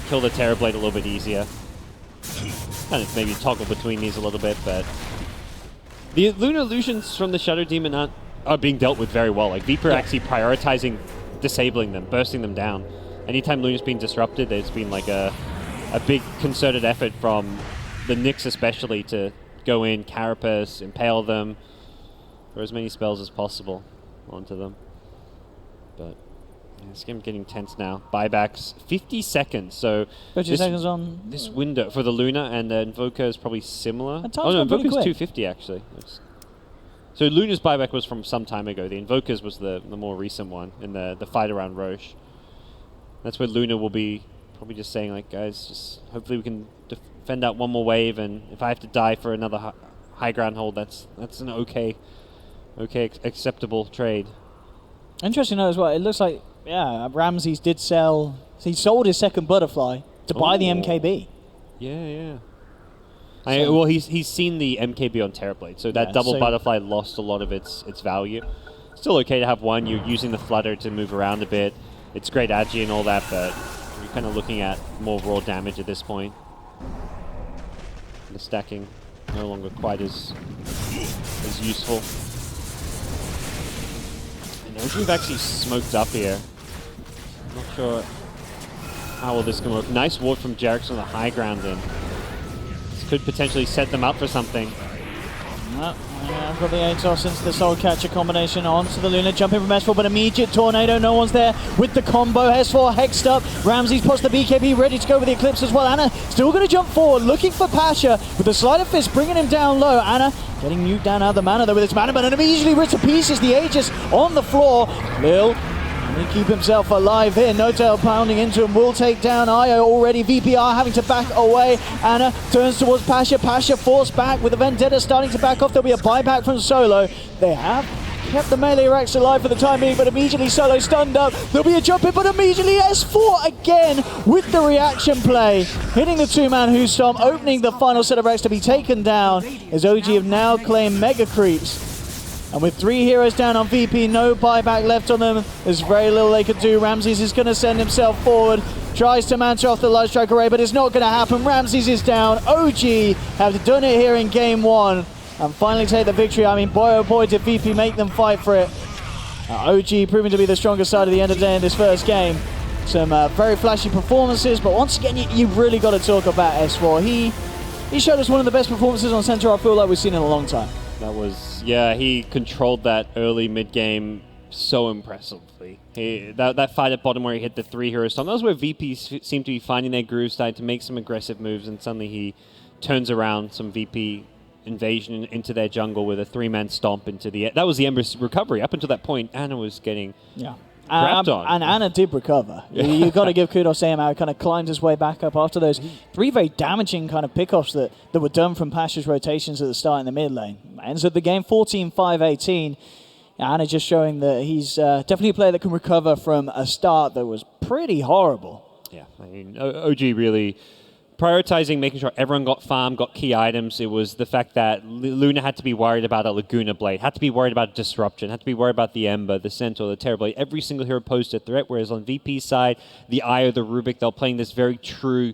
kill the Terrorblade a little bit easier. Kind of maybe toggle between these a little bit, but the Lunar illusions from the Shadow Demon are being dealt with very well. Like Viper actually prioritizing disabling them, bursting them down. Anytime Luna's been disrupted, there's been like a big concerted effort from the Nyx especially to go in, carapace, impale them, throw as many spells as possible onto them. But yeah, this game's getting tense now. Buybacks, 50 seconds. So 50 seconds on this window for the Luna, and the Invoker is probably similar. Oh no, Invoker's 250 actually. So Luna's buyback was from some time ago. The Invoker's was the more recent one in the fight around Roche. That's where Luna will be probably just saying like, guys, just hopefully we can defend out one more wave, and if I have to die for another high ground hold, that's an okay acceptable trade. Interesting to know as well. It looks like Ramses did sell. He sold his second butterfly to buy the MKB. Yeah. Well, he's seen the MKB on Terrorblade, so that double butterfly lost a lot of its value. Still okay to have one. You're using the flutter to move around a bit. It's great agi and all that, but you're kind of looking at more raw damage at this point. The stacking no longer quite as useful. And we've actually smoked up here. Not sure how well this can work. Nice ward from Jerick's on the high ground in. Could potentially set them up for something. I've got the Atos into the Soul Catcher combination onto the Luna, jumping from S4, but immediate tornado, no one's there with the combo. S4 hexed up, Ramses puts the BKB, ready to go with the Eclipse as well. Ana still going to jump forward, looking for Pasha with the Sleight of Fist, bringing him down low. Ana getting nuked down out of the mana though with his mana, but immediately ripped to pieces. The Aegis on the floor. Lil he keep himself alive here. No-Tail pounding into him, will take down Io already. VPR having to back away. Ana turns towards Pasha. Pasha forced back with the Vendetta starting to back off. There'll be a buyback from Solo. They have kept the melee racks alive for the time being, but immediately Solo stunned up. There'll be a jump in, but immediately S4 again with the reaction play. Hitting the two-man Who Stomp, opening the final set of racks to be taken down as OG have now claimed Mega Creeps. And with 3 heroes down on VP, no buyback left on them. There's very little they could do. Ramses is going to send himself forward. Tries to mantle off the Light Strike Array, but it's not going to happen. Ramses is down. OG have done it here in game 1. And finally take the victory. I mean, boy oh boy, did VP make them fight for it. OG proving to be the strongest side of the end of the day in this first game. Some very flashy performances, but once again, you've really got to talk about S4. He showed us one of the best performances on Centaur, I feel like we've seen in a long time. That was, he controlled that early mid-game so impressively. That fight at bottom where he hit the 3 hero stomp, that was where VP seemed to be finding their groove, starting to make some aggressive moves, and suddenly he turns around some VP invasion into their jungle with a 3-man stomp into the... That was the Ember's recovery. Up until that point, Ana was getting... And Ana did recover. You've got to give kudos to him how he kind of climbed his way back up after those 3 very damaging kind of pickoffs that were done from Pasha's rotations at the start in the mid lane. Ends up the game 14-5-18. Ana just showing that he's definitely a player that can recover from a start that was pretty horrible. Yeah, I mean, OG really prioritizing, making sure everyone got farm, got key items. It was the fact that Luna had to be worried about a Laguna Blade, had to be worried about Disruption, had to be worried about the Ember, the Centaur, the Terrorblade. Every single hero posed a threat, whereas on VP's side, the Io, the Rubik, they're playing this very true